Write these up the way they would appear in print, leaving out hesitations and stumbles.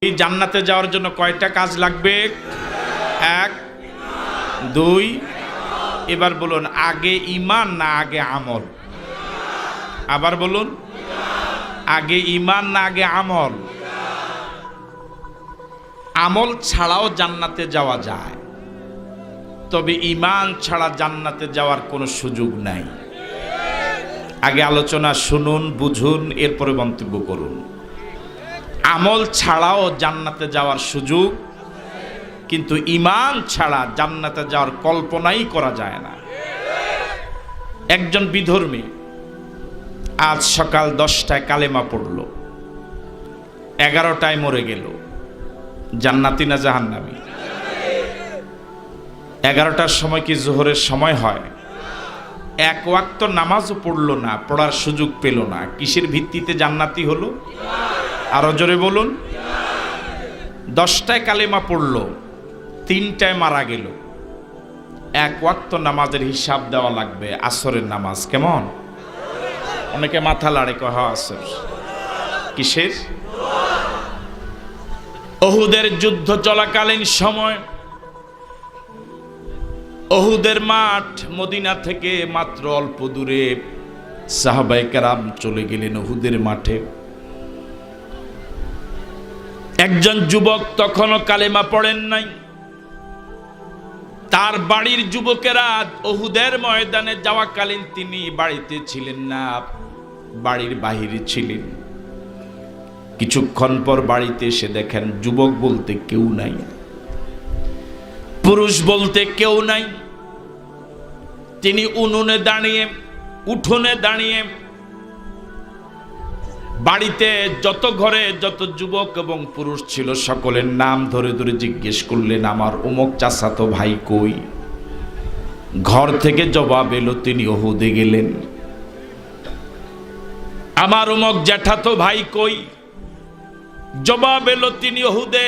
এই জান্নাতে যাওয়ার জন্য কয়টা কাজ লাগবে? এক, দুই, এবার বলুন আগে ঈমান না আগে আমল? আবার বলুন আগে ঈমান না আগে আমল? আমল ছাড়াও জান্নাতে যাওয়া যায়, তবে ঈমান ছাড়া জান্নাতে যাওয়ার কোনো সুযোগ নাই। আগে আলোচনা শুনুন, বুঝুন, এরপরে মন্তব্য করুন। আমল ছাড়াও জান্নাতে যাওয়ার সুযোগ, কিন্তু ঈমান ছাড়া জান্নাতে যাওয়ার কল্পনাই করা যায় না। একজন বিধর্মী আজ সকাল 10টায় কালেমা পড়ল, 11টায় মরে গেল, জান্নাতি না জাহান্নামী? 11টার সময় কি জোহরের সময় হয়? এক ওয়াক্ত নামাজও পড়ল না, পড়ার সুযোগ পেল না, কিসের ভিত্তিতে জান্নাতি হলো? আরো জোরে বলুন। 10টায় কালেমা পড়ল, 3টায় মারা গেল, এক ওয়াক্ত নামাজের হিসাব দেওয়া লাগবে। আসরের নামাজ কেমন? অনেকে মাথা লাড়ে, কহ আসর কিসের? উহুদের যুদ্ধ চলাকালীন সময় উহুদের মাঠ মদিনা থেকে মাত্র অল্প দূরে, সাহাবায়ে কেরাম চলে গেলেন উহুদের মাঠে। একজন যুবক তখনও কালেমা পড়েন নাই, তার বাড়ির যুবকেরা উহুদের ময়দানে যাওয়াকালীন তিনি বাড়িতে ছিলেন না, বাড়ির বাহিরে ছিলেন। কিছুক্ষণ পর বাড়িতে এসে দেখেন যুবক বলতে কেউ নাই, পুরুষ বলতে কেউ নাই। তিনি উঠোনে দাঁড়িয়ে বাড়িতে যত ঘরে যত যুবক এবং পুরুষ ছিল সকলের নাম ধরে ধরে জিজ্ঞেস করলেন, আমার অমুক চাচাতো ভাই কই? ঘর থেকে জবাব এলো, তিনি উহুদে গেলেন। আমার অমুক জ্যাঠাতো ভাই কই? জবাব এলো, তিনি উহুদে।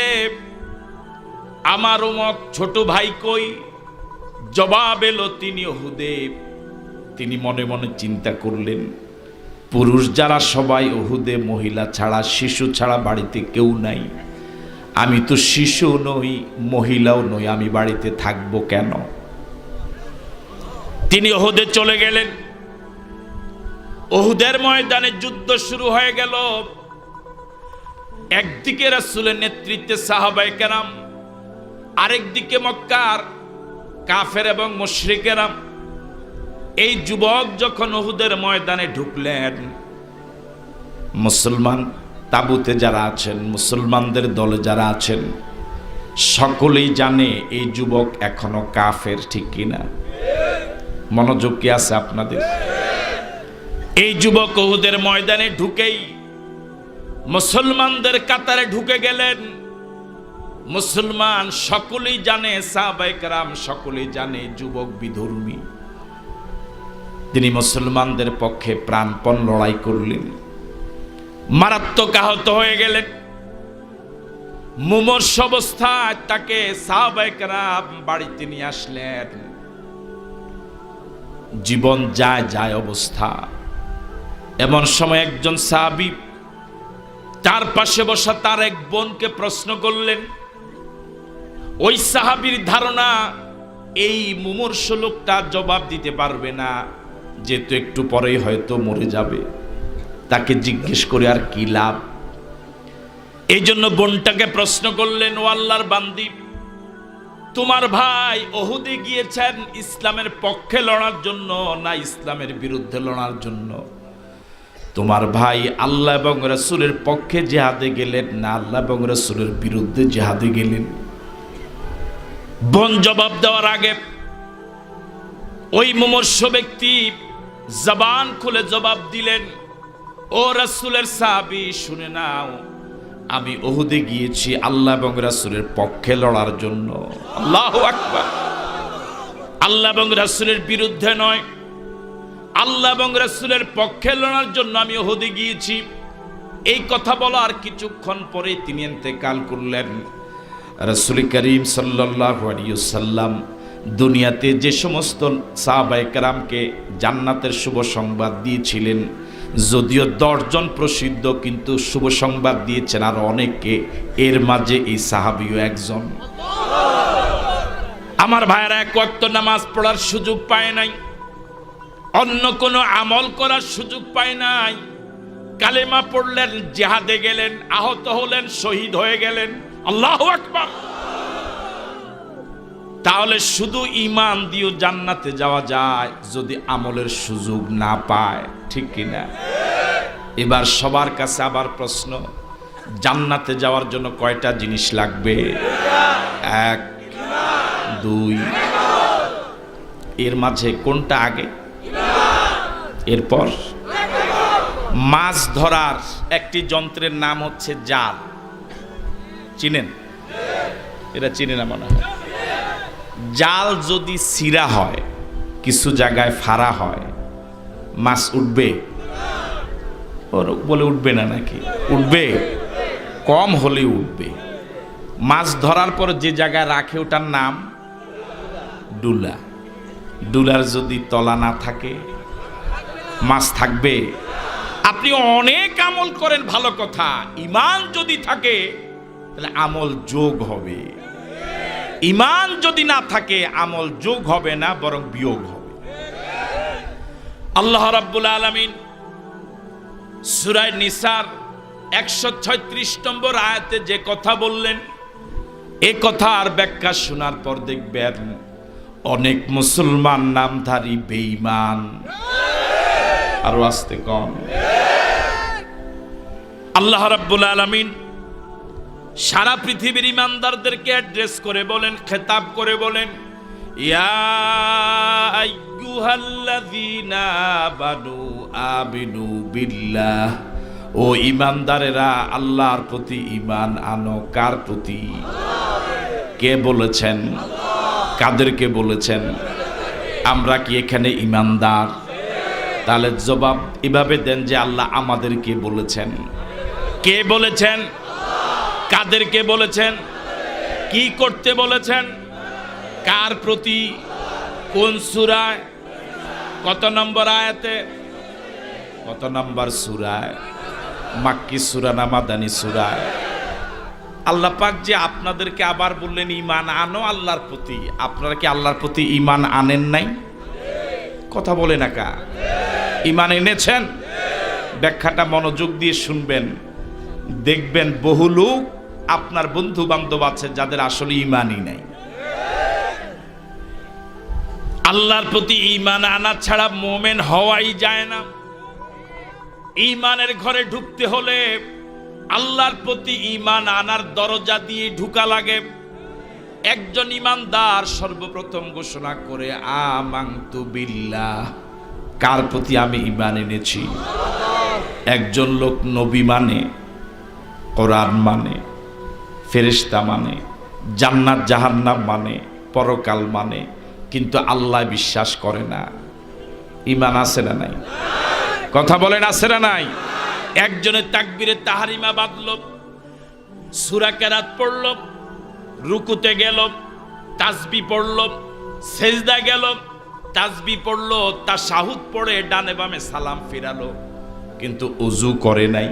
আমার অমুক ছোট ভাই কই? জবাব এলো, তিনি উহুদে। তিনি মনে মনে চিন্তা করলেন, পুরুষ যারা সবাই উহুদে, মহিলা ছাড়া, শিশু ছাড়া বাড়িতে কেউ নাই। আমি তো শিশু নই, মহিলাও নই, আমি বাড়িতে থাকবো কেন? তিনি উহুদে চলে গেলেন। উহুদের ময়দানে যুদ্ধ শুরু হয়ে গেল। একদিকে রাসূলের নেতৃত্বে সাহাবায়ে কেরাম, আরেকদিকে মক্কার কাফের এবং মুশরিকেরা। এই যুবক যখন উহুদের ময়দানে ঢুকলেন, মুসলমান তাবুতে যারা আছেন, মুসলমানদের দলে যারা আছেন, সকলেই জানে এই যুবক এখনো কাফের, ঠিক কিনা? মনোযোগ কি আছে আপনাদের? এই যুবক উহুদের ময়দানে ঢুকেই মুসলমানদের কাতারে ঢুকে গেলেন। মুসলমান সকলেই জানে, সাহাবায়ে কেরাম সকলেই জানে যুবক বিধর্মী। তিনি মুসলমানদের পক্ষে প্রাণপণ লড়াই করলেন, মারাত্মক আহত হয়ে গেলেন। মুমূর্ষ অবস্থায় তাকে সাহাবায়ে কেরাম বাড়িতে নিয়ে আসলেন। জীবন যায় যায় অবস্থা। এমন সময় একজন সাহাবী তার পাশে বসা তার এক বোনকে প্রশ্ন করলেন। ওই সাহাবীর ধারণা এই মুমূর্ষ লোকটা জবাব দিতে পারবে না, যেহেতু একটু পরেই হয়তো মরে যাবে, তাকে জিজ্ঞেস করে আর কি লাভ। এই জন্য বোনটাকে প্রশ্ন করলেন, ও আল্লাহর বান্দি, তোমার ভাই উহুদে গিয়েছেন ইসলামের পক্ষে লড়ার জন্য না ইসলামের বিরুদ্ধে লড়ার জন্য? তোমার ভাই আল্লাহ এবং রাসূলের পক্ষে জিহাদে গেলেন না আল্লাহ এবং রাসূলের বিরুদ্ধে জিহাদে গেলেন? বোন জবাব দেওয়ার আগে ওই মুমূর্ষ ব্যক্তি জবান খুলে জবাব দিলেন, ও রাসূলের সাহাবী, শুনে নাও, আমি উহুদে গিয়েছি আল্লাহ এবং রাসূলের পক্ষে লড়ার জন্য। আল্লাহু আকবার। আল্লাহ এবং রাসূলের বিরুদ্ধে নয়, আল্লাহ এবং রাসূলের পক্ষে লড়ার জন্য আমি উহুদে গিয়েছি। এই কথা বলার কিছুক্ষণ পরে তিনি ইন্তেকাল করলেন। রাসূল করিম সাল্লাল্লাহু আলাইহি ওয়াসাল্লাম দুনিয়াতে যে সমস্ত সাহাবায়ে কেরামকে জান্নাতের শুভ সংবাদ দিয়েছিলেন, যদিও 10 জন প্রসিদ্ধ, কিন্তু শুভ সংবাদ দিয়েছেন আর অনেকে, এর মাঝে এই সাহাবীও একজন। আমার ভাইয়েরা, এক ওয়াক্ত নামাজ পড়ার সুযোগ পায় নাই, অন্য কোনো আমল করার সুযোগ পায় নাই, কালেমা পড়লেন, জিহাদে গেলেন, আহত হলেন, শহীদ হয়ে গেলেন। আল্লাহু আকবার। তাহলে শুধু ঈমান দিয়েও জান্নাতে যাওয়া যায় যদি আমলের সুযোগ না পায়, ঠিক কিনা? এবার সবার কাছে আবার প্রশ্ন, জান্নাতে যাওয়ার জন্য কয়টা জিনিস লাগবে? 1, 2, এর মাঝে কোনটা আগে? এরপর মাছ ধরার একটি যন্ত্রের নাম হচ্ছে জাল। চিনেন? এটা চিনে না মনে হয়। জাল যদি ছিঁড়া হয়, কিছু জায়গায় ফাড়া হয়, মাছ উঠবে? বলে উঠবে না নাকি? উঠবে, কম হলে উঠবে। মাছ ধরার পর যে জায়গায় রাখে ওটার নাম ডুলা। ডুলার যদি তলা না থাকে, মাছ থাকবে? আপনি অনেক আমল করেন, ভালো কথা, ঈমান যদি থাকে তাহলে আমল যোগ হবে। ঈমান যদি না থাকে আমল যোগ হবে না, বরং বিয়োগ হবে। আল্লাহ রাব্বুল আলামিন সূরা নিসার 136 নম্বর আয়াতে যে কথা বললেন, এই কথার ব্যাখ্যা শোনার পর দেখবেন অনেক মুসলমান নামধারী বেঈমান। আরো আস্তে কম। আল্লাহ রাব্বুল আলামিন সারা পৃথিবীর ইমানদারদেরকে অ্যাড্রেস করে বলেন, খেতাব করে বলেন, ইয়া আইয়ুহাল্লাযীনা আমানু আমিনু বিল্লাহ। ও ইমানদারেরা, আল্লাহর প্রতি ঈমান আনো। কার প্রতি? কে বলেছেন? কাদেরকে বলেছেন? আমরা কি এখানে ঈমানদার? তাহলে জবাব এভাবে দেন যে আল্লাহ আমাদেরকে বলেছেন। কে বলেছেন? কাদেরকে বলেছেন? কি করতে বলেছেন? কার প্রতি? কোন সূরায়? কত নম্বর আয়াতে? কত নম্বর সূরায়? মাক্কি সূরা না মাদানী সূরায়? আল্লাহ পাক যে আপনাদেরকে আবার বললেন ঈমান আনো আল্লাহর প্রতি, আপনারা কি আল্লাহর প্রতি ঈমান আনেন নাই? কথা বলে না কা? ঈমান এনেছেন? ব্যাখ্যাটা মনোযোগ দিয়ে শুনবেন, দেখবেন বহু লোক আপনার বন্ধু বান্ধব আছে যাদের আসলে ঈমানই নাই। আল্লাহর প্রতি ঈমান আনা ছাড়া মুমিন হওয়াই যায় না। ঈমানের ঘরে ঢুকতে হলে আল্লাহর প্রতি ঈমান আনার দরজা দিয়ে ঢুকা লাগে। একজন ঈমানদার সর্বপ্রথম ঘোষণা করে, আমানতু বিল্লাহ। কার প্রতি আমি ঈমান এনেছি? একজন লোক নবী মানে, কোরআন মানে, ফেরেশতা মানে, জান্নাত জাহান্নাম মানে, পরকাল মানে, কিন্তু আল্লাহ বিশ্বাস করে না। ঈমান আছে না নাই? কথা বলেন, আছে না নাই? একজনের তাকবীরে তাহরিমা বাঁধল, সূরা কেরাত পড়ল, রুকুতে গেল, তাসবিহ পড়ল, সেজদা গেল, তাসবিহ পড়ল, তাশাহুদ পড়ে ডানে বামে সালাম ফিরালো, কিন্তু ওযু করে নাই।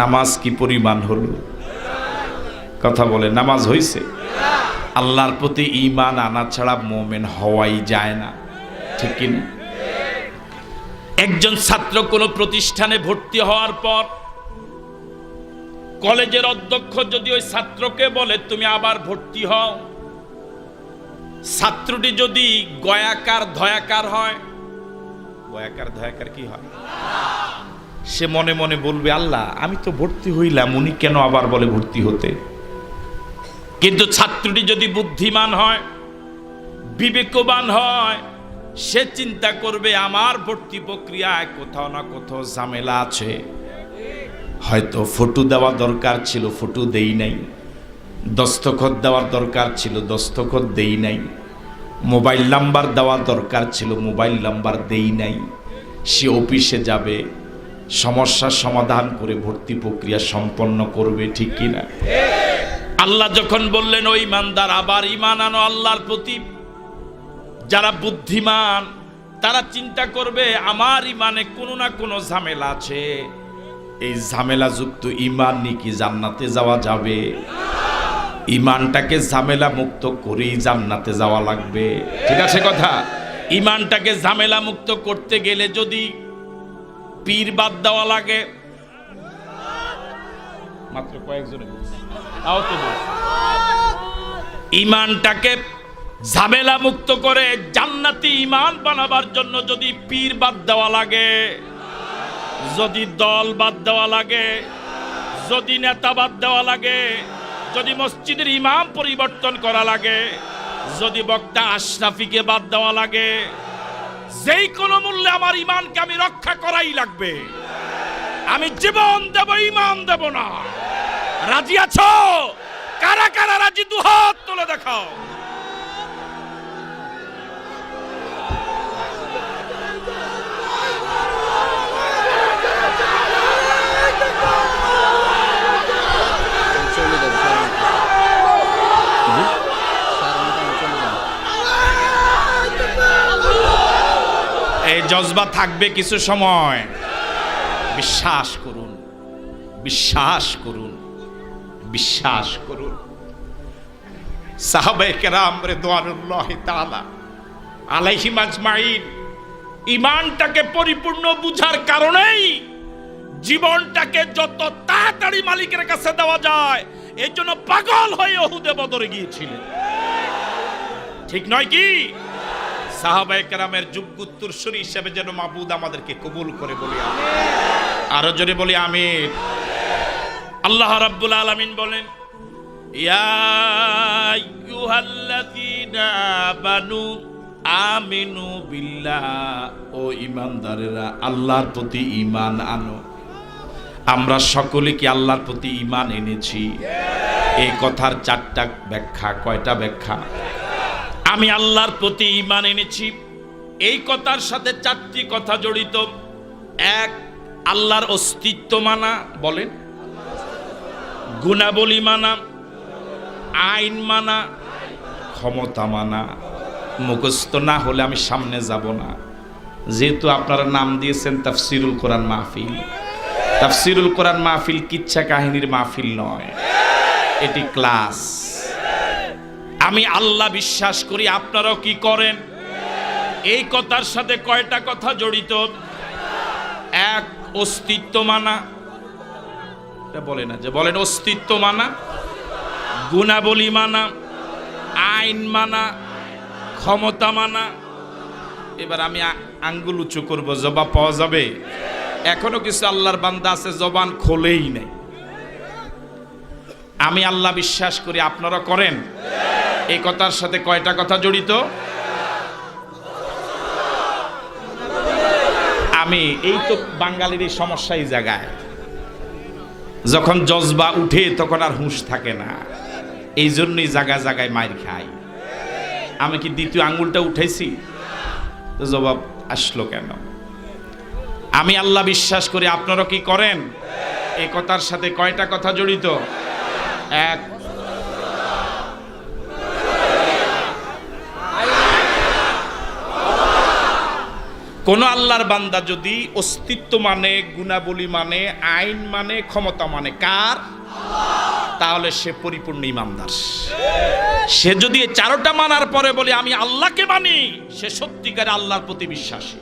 নামাজ কি পরিমাণ হলো? কথা বলে, নামাজ হইছে? আল্লাহর প্রতি ঈমান আনা ছাড়া মুমিন হওয়াই যায় না, ঠিক কি না? একজন ছাত্র কোনো প্রতিষ্ঠানে ভর্তি হওয়ার পর কলেজের অধ্যক্ষ যদি ওই ছাত্রকে বলে তুমি আবার ভর্তি হও, ছাত্রটি যদি গয়াকার ধয়াকার হয়, গয়াকার ধয়াকার কি হয়? সে মনে মনে বলবে, আল্লাহ আমি তো ভর্তি হইলাম, উনি কেন আবার বলে ভর্তি হতে? কিন্তু ছাত্রটি যদি বুদ্ধিমান হয়, বিবেকবান হয়, সে চিন্তা করবে আমার ভর্তি প্রক্রিয়ায় কোথাও না কোথাও ঝামেলা আছে, হয়তো ফটো দেওয়া দরকার ছিল, ফটো দেই নাই, দস্তখত দেওয়ার দরকার ছিল, দস্তখত দেই নাই, মোবাইল নাম্বার দেওয়া দরকার ছিল, মোবাইল নাম্বার দেই নাই। সে অফিসে যাবে, সমস্যার সমাধান করে ভর্তি প্রক্রিয়া সম্পন্ন করবে, ঠিক কিনা? আল্লাহ যখন বললেন ওই ইমানদার আবার ঈমান আনো আল্লাহর প্রতি, যারা বুদ্ধিমান তারা চিন্তা করবে আমার ইমানে কোনো না কোনো ঝামেলা আছে, এই ঝামেলাযুক্ত ইমান নিয়ে কি জান্নাতে যাওয়া যাবে? ইমানটাকে ঝামেলা মুক্ত করেই জান্নাতে যাওয়া লাগবে। ঠিক আছে কথা? ইমানটাকে ঝামেলা মুক্ত করতে গেলে যদি পীর বাদ দেওয়া লাগে, মাত্র কয়েকজনে তাও তো ইমানটাকে ঝামেলা মুক্ত করে জান্নাতি ইমান বানাবার জন্য যদি পীর বাদ দেওয়া লাগে, যদি দল বাদ দেওয়া লাগে, যদি নেতা বাদ দেওয়া লাগে, যদি মসজিদের ইমাম পরিবর্তন করা লাগে, যদি বক্তা আশরাফিকে বাদ দেওয়া লাগে, যেই কোনো মূল্যে আমার ইমানকে আমি রক্ষা করাই লাগবে। আমি জীবন দেব, ইমান দেব না। রাজি আছো? কারা কারা রাজি? দুহাত তুলে দেখাও। এই জজবা থাকবে কিছু সময়। বিশ্বাস করুন, বিশ্বাস করুন, বিশ্বাস করুন। সাহাবায়ে কেরাম রিদওয়ানুল্লাহি তাআলা আলাইহিম আজমাইন ঈমানটাকে পরিপূর্ণ বুঝার কারণেই জীবনটাকে যত তাড়াতাড়ি মালিকের কাছে দেওয়া যায় এই জন্য পাগল হয়ে উহুদে বদরে গিয়েছিলেন। ঠিক নয় কি? সাহাবায়ে কেরামের যোগ্য উত্তরসূরি হিসেবে যেন মাবুদ আমাদেরকে কবুল করে বলি আমিন। আরো জোরে বলি আমিন। আল্লাহ রাব্বুল আলামিন বলেন, ইয়া আইয়ুহাল্লাযীনা আমানু আমিনু বিল্লাহ, ও ঈমানদারেরা আল্লাহর প্রতি ঈমান আনো। আমরা সকলে কি আল্লাহর প্রতি ঈমান এনেছি? এই কথার চারটা ব্যাখ্যা। কয়টা ব্যাখ্যা? আমি আল্লাহর প্রতি ঈমান এনেছি, এই কথার সাথে চারটি কথা জড়িত। এক, আল্লাহর অস্তিত্ব মানা, বলেন, গুণাবলী মানা, আইন মানা, ক্ষমতা মানা। মুখস্থ না হলে আমি সামনে যাব না। যেহেতু আপনারা নাম দিয়েছেন তাফসিরুল কোরআন মাহফিল, তাফসিরুল কোরআন মাহফিল কিচ্ছা কাহিনীর মাহফিল নয়, এটি ক্লাস। আমি আল্লাহ বিশ্বাস করি, আপনারাও কি করেন? এই কথার সাথে কয়টা কথা জড়িত? এক, অস্তিত্ব মানা, এটা বলে না যে বলেন অস্তিত্ব মানা, গুণাবলী মানা, আইন মানা, ক্ষমতা মানা। এবার আমি আঙ্গুল উঁচু করবো, জবাব পাওয়া যাবে? এখনো কিছু আল্লাহর বান্দা আছে জবান খোলেই নাই। আমি আল্লাহ বিশ্বাস করি, আপনারা করেন? এই কথার সাথে কয়টা কথা জড়িত? আমি এই তো বাঙালির এই সমস্যা এই জায়গায়, যখন জজবা উঠে তখন আর হুঁশ থাকে না, এই জন্যই জায়গায় জায়গায় মাইর খাই। আমি কি দ্বিতীয় আঙ্গুলটা উঠেছি? তো জবাব আসলো কেন? আমি আল্লাহ বিশ্বাস করি, আপনারা কি করেন? এই কথার সাথে কয়টা কথা জড়িত? এক, কোন আল্লাহর বান্দা যদি অস্তিত্ব মানে, গুণাবলী মানে, আইন মানে, ক্ষমতা মানে, কার? তাহলে সে পরিপূর্ণ ঈমানদার। সে যদি এই চারটা মানার পরে বলে আমি আল্লাহকে মানি, সে সত্যিকার আল্লাহর প্রতি বিশ্বাসী।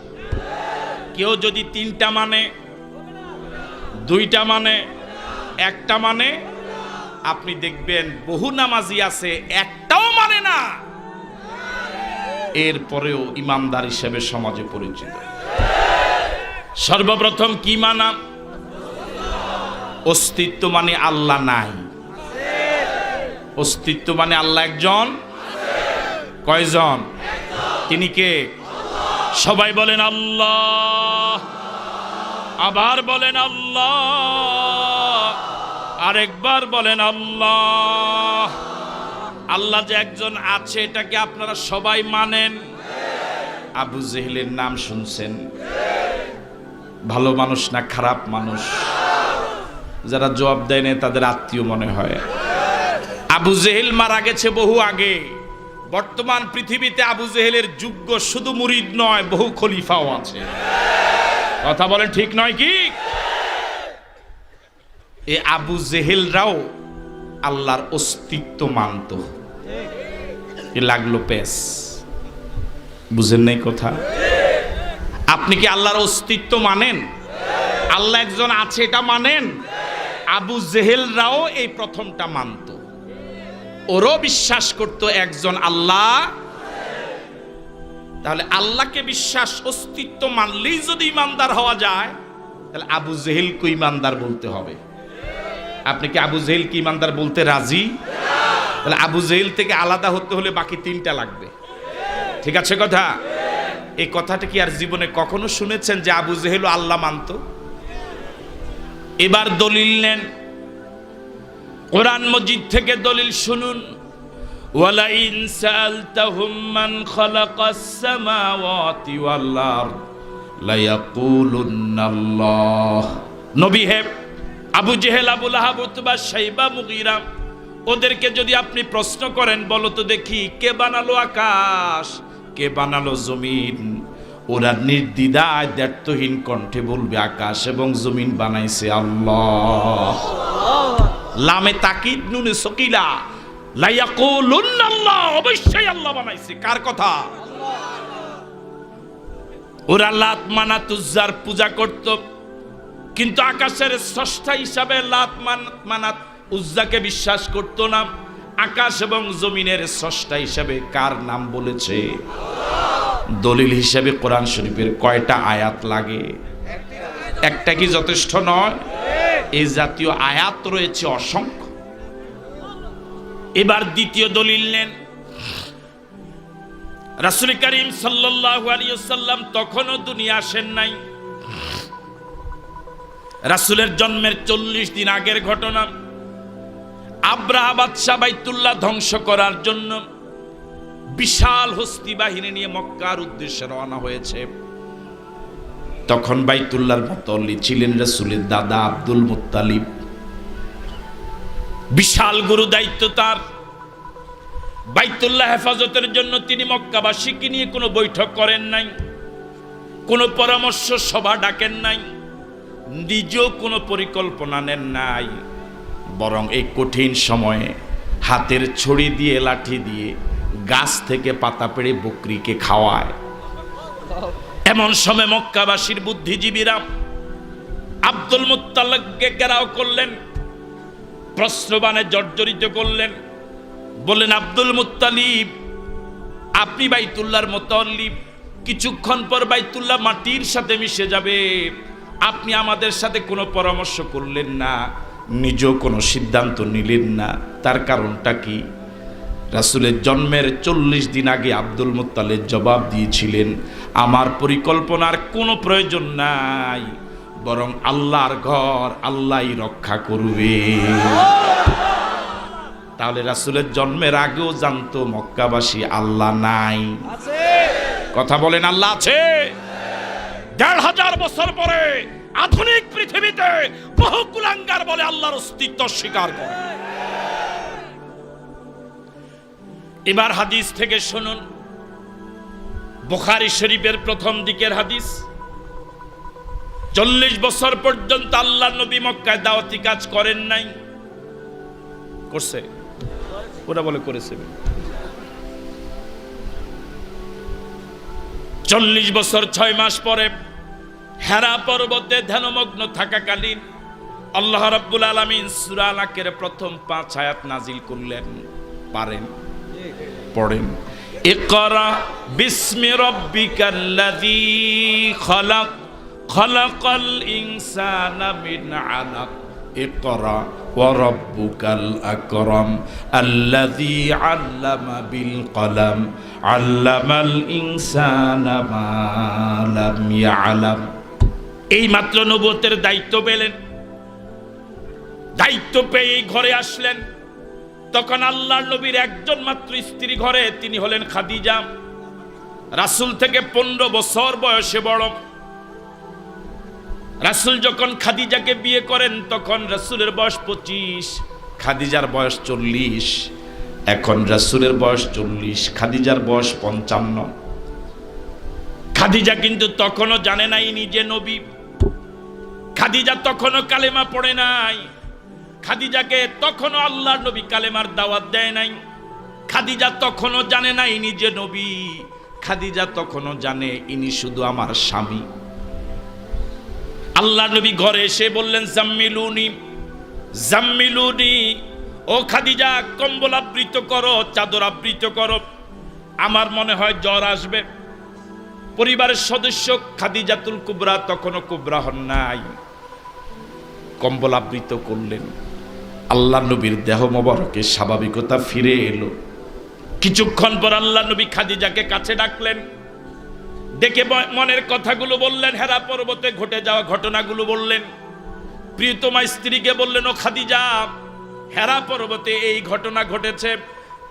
কেউ যদি তিনটা মানে, দুইটা মানে, একটা মানে, আপনি দেখবেন বহু নামাজি আছে একটাও মানে না, এরপরেও ইমানদার হিসেবে সমাজে পরিচিত। সর্বপ্রথম কি মানা? অস্তিত্ব মানে আল্লাহ নাই। অস্তিত্ব মানে আল্লাহ একজন। কয়জন? তিনি কে? সবাই বলেন আল্লাহ, আবার বলেন আল্লাহ, আরেকবার বলেন আল্লাহ। আল্লাহ যে একজন আছে এটাকে আপনারা সবাই মানেন। আবু জেহেলের নাম শুনছেন? ভালো মানুষ না খারাপ মানুষ? যারা জবাব দেয় না তাদের আত্মীয় মনে হয়। আবু জেহেল মারা গেছে বহু আগে, বর্তমান পৃথিবীতে আবু জেহেলের যোগ্য শুধু মুরিদ নয়, বহু খলিফাও আছে। কথা বলেন ঠিক নয় কি? এই আবু জেহেলরাও আল্লাহর অস্তিত্ব মানত। এ লাগলো পেস, বুঝেন নাই কথা? আপনি কি আল্লাহর অস্তিত্ব মানেন? আল্লাহ একজন আছে এটা মানেন? আবু জেহেলরাও এই প্রথমটা মানত, ওরও বিশ্বাস করত একজন আল্লাহ। তাহলে আল্লাহকে বিশ্বাস, অস্তিত্ব মানলেই যদি ইমানদার হওয়া যায়, তাহলে আবু জেহেলকে ইমানদার বলতে হবে। আপনি কি আবু জেহেলকে ইমানদার বলতে রাজি? তাহলে আবু জেহেল থেকে আলাদা হতে হলে বাকি তিনটা লাগবে। ঠিক আছে কথা? এই কথাটা কি আর জীবনে কখনো শুনেছেন যে আবু জেহেল আল্লাহ মানত? এবার দলিল নেন, কোরআন মজিদ থেকে দলিল শুনুন। ওয়ালা ইন সাআলতাহুম মান খালাকাস সামাওয়াতি ওয়াল আরদ লা ইয়াকুলুন্নাল্লাহ। নবী হে, আবু জেহেল, আবু লাহাব, উতবা, শাইবা, মুগীরা, ওদেরকে যদি আপনি প্রশ্ন করেন, বলো তো দেখি কে বানালো আকাশ, কে বানালো জমিন, ওরা নির্দ্বিধায় দ্ব্যর্থহীন কণ্ঠে বলবে আকাশ এবং জমিন বানাইছে আল্লাহ। লামে তাকিদ নুনে সকিলা, লা ইয়াকুলুন্নাল্লাহ, অবশ্যই আল্লাহ বানাইছে। কার কথা? ওরা লাত মানাত উজ্জার পূজা করত, কিন্তু আকাশের স্রষ্টা হিসাবে লাত মানাত উজ্জাকে বিশ্বাস করত না। আকাশ এবং জমিনের স্রষ্টা হিসাবে কার নাম বলেছে? দলিল হিসাবে কোরআন শরীফের কয়টা আয়াত লাগে? একটা কি যথেষ্ট নয়? এই জাতীয় আয়াত রয়েছে অসংখ্য। এবার দ্বিতীয় দলিল নেন। রাসূল করিম সাল্লাল্লাহু আলাইহি ওয়াসাল্লাম তখনও দুনিয়া আসেন নাই। রাসূলের জন্মের 40 দিন আগের ঘটনা। আব্রাহা বাদশাহ বাইতুল্লাহ ধ্বংস করার জন্য বিশাল হস্তি বাহিনী নিয়ে মক্কার উদ্দেশ্যে রওনা হয়েছে। তখন বাইতুল্লাহর মুতাল্লি ছিলেন রাসূলের দাদা আব্দুল মুত্তালিব। বিশাল গুরু দায়িত্ব তার। বাইতুল্লাহ হেফাজতের জন্য তিনি মক্কাবাসীকে নিয়ে কোনো বৈঠক করেন নাই, কোনো পরামর্শ সভা ডাকেন নাই, নিজেও কোনো পরিকল্পনা নেন নাই। বরং এই কঠিন সময়ে হাতের ছড়ি দিয়ে, লাঠি দিয়ে গাছ থেকে পাতা পেড়ে বকরিকে খাওয়ায়। এমন সময় মক্কাবাসীর বুদ্ধিজীবীরা আব্দুল মুত্তালিবকে ঘেরাও করলেন, প্রশ্নবাণে জর্জরিত করলেন। বললেন, আব্দুল মুত্তালিব, আপনি বাইতুল্লাহর মুতাল্লিব, কিছুক্ষণ পর বাইতুল্লাহ মাটির সাথে মিশে যাবে। আপনি আমাদের সাথে কোনো পরামর্শ করলেন না, নিজেও কোনো সিদ্ধান্ত নিলেন না, তার কারণটা কি? রাসূলের জন্মের 40 দিন আগে আব্দুল মুত্তালিব জবাব দিয়েছিলেন, আমার পরিকল্পনার কোনো প্রয়োজন নাই, বরং আল্লাহর ঘর আল্লাহই রক্ষা করবে। তাহলে রাসূলের জন্মের আগেও জানতো মক্কাবাসী আল্লাহ নাই। কথা বলেন, আল্লাহ আছে। ১৫০০ বছর পরে আধুনিক পৃথিবীতে বহু কুলাঙ্গার বলে আল্লাহর অস্তিত্ব স্বীকার করে। এবার হাদিস থেকে শুনুন, বুখারী শরীফের প্রথম দিকের হাদিস। 40 বছর পর্যন্ত আল্লাহর নবী মক্কায় দাওয়াতি কাজ করেন নাই। করছে? ওরা বলে করেছে। 40 বছর 6 মাস পরে হেরা পর্বতে ধ্যানমগ্ন থাকাকালীন আল্লাহ রাব্বুল আলামিন সূরা আলাকের প্রথম 5 আয়াত নাজিল করলেন। পারেন? পড়েন। ইকরা বিসমি রাব্বিকাল্লাযী খালাক, খালাকাল ইনসানা মিন আলাক, ইকরা ওয়া রাব্বুকাল আকরাম আল্লাযী আল্লামা বিল কলম আল্লামাল ইনসানা মা লাম ইয়ালাম। এই মাত্র নবুয়তের দায়িত্ব পেলেন। দায়িত্ব পেয়ে ঘরে আসলেন। তখন আল্লাহর নবীর একজন মাত্র স্ত্রী ঘরে, তিনি হলেন খাদিজা। রাসূল থেকে 15 বছর বয়সে বড়। রাসূল যখন খাদিজাকে বিয়ে করেন তখন রাসূলের বয়স 25, খাদিজার বয়স 40। এখন রাসূলের বয়স 40, খাদিজার বয়স 55। খাদিজা কিন্তু তখনও জানে নাই নিজে নবী। খাদিজা তখনও কালেমা পড়ে নাই। খাদিজাকে তখনও আল্লাহর নবী কালেমার দাওয়াত দেয় নাই। খাদিজা তখনও জানে নাই নিজে নবী। খাদিজা তখনও জানে ইনি শুধু আমার স্বামী। আল্লাহর নবী ঘরে এসে বললেন, জাম্মিলুনি জাম্মিলুনি, ও খাদিজা কম্বল আবৃত করো, চাদর আবৃত করো, আমার মনে হয় জ্বর আসবে। পরিবারের সদস্য খাদিজাতুল কুবরা তখনও কুবরা হন নাই, কম্বল আবৃত করলেন। আল্লাহ নবীর দেহ মোবারকে স্বাভাবিকতা ফিরে এলো। কিছুক্ষণ পর আল্লাহ নবী খাদিজাকে কাছে ডাকলেন, ডেকে মনের কথাগুলো বললেন, হেরা পর্বতে ঘটে যাওয়া ঘটনাগুলো বললেন। প্রিয়তমা স্ত্রীকে বললেন, ও খাদিজা, হেরা পর্বতে এই ঘটনা ঘটেছে,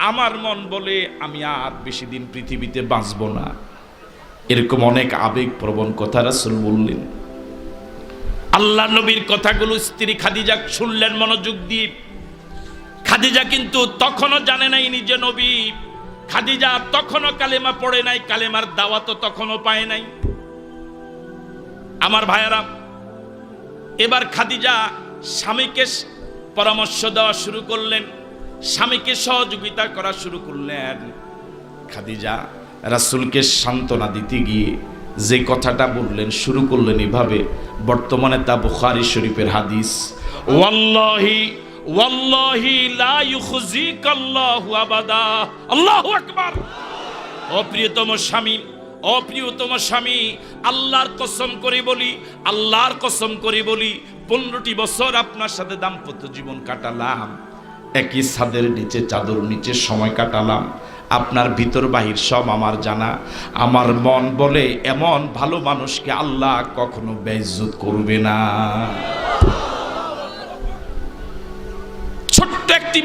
আমার মন বলে আমি আর বেশি দিন পৃথিবীতে বাঁচব না। এরকম অনেক আবেগপ্রবণ কথা রাসূল বললেন। আল্লাহ নবীর কথাগুলো স্ত্রী খাদিজা শুনলেন মনোযোগ দিয়ে। খাদিজা কিন্তু তখনও জানে নাই নিজে নবী। খাদিজা তখনও কালেমা পড়ে নাই, কালেমার দাওয়াতও তখনও পায় নাই। আমার ভাইয়েরা, এবার খাদিজা স্বামীকে পরামর্শ দেওয়া শুরু করলেন, স্বামীকে সহযোগিতা করা শুরু করলেন। খাদিজা রাসূলকে সান্ত্বনা দিতে গিয়ে যে কথাটা বললেন, শুরু করলেন এভাবে, বর্তমানে তা বুখারী শরীফের হাদিস, ওয়াল্লাহি ওয়াল্লাহি লা ইউখজিকাল্লাহু আবাদা। আল্লাহু আকবার। অপ্রিয়তম স্বামী, অপ্রিয়তম স্বামী, আল্লাহর কসম করে বলি, আল্লাহর কসম করে বলি, 15টি বছর আপনার সাথে দাম্পত্য জীবন কাটালাম, একই ছাদের নিচে চাদর নিচে সময় কাটালাম, আপনার ভিতর বাহির সব আমার জানা। আমার মন বলে এমন ভালো মানুষকে আল্লাহ কখনো বেইজ্জত করবে না। ছোট্ট একটি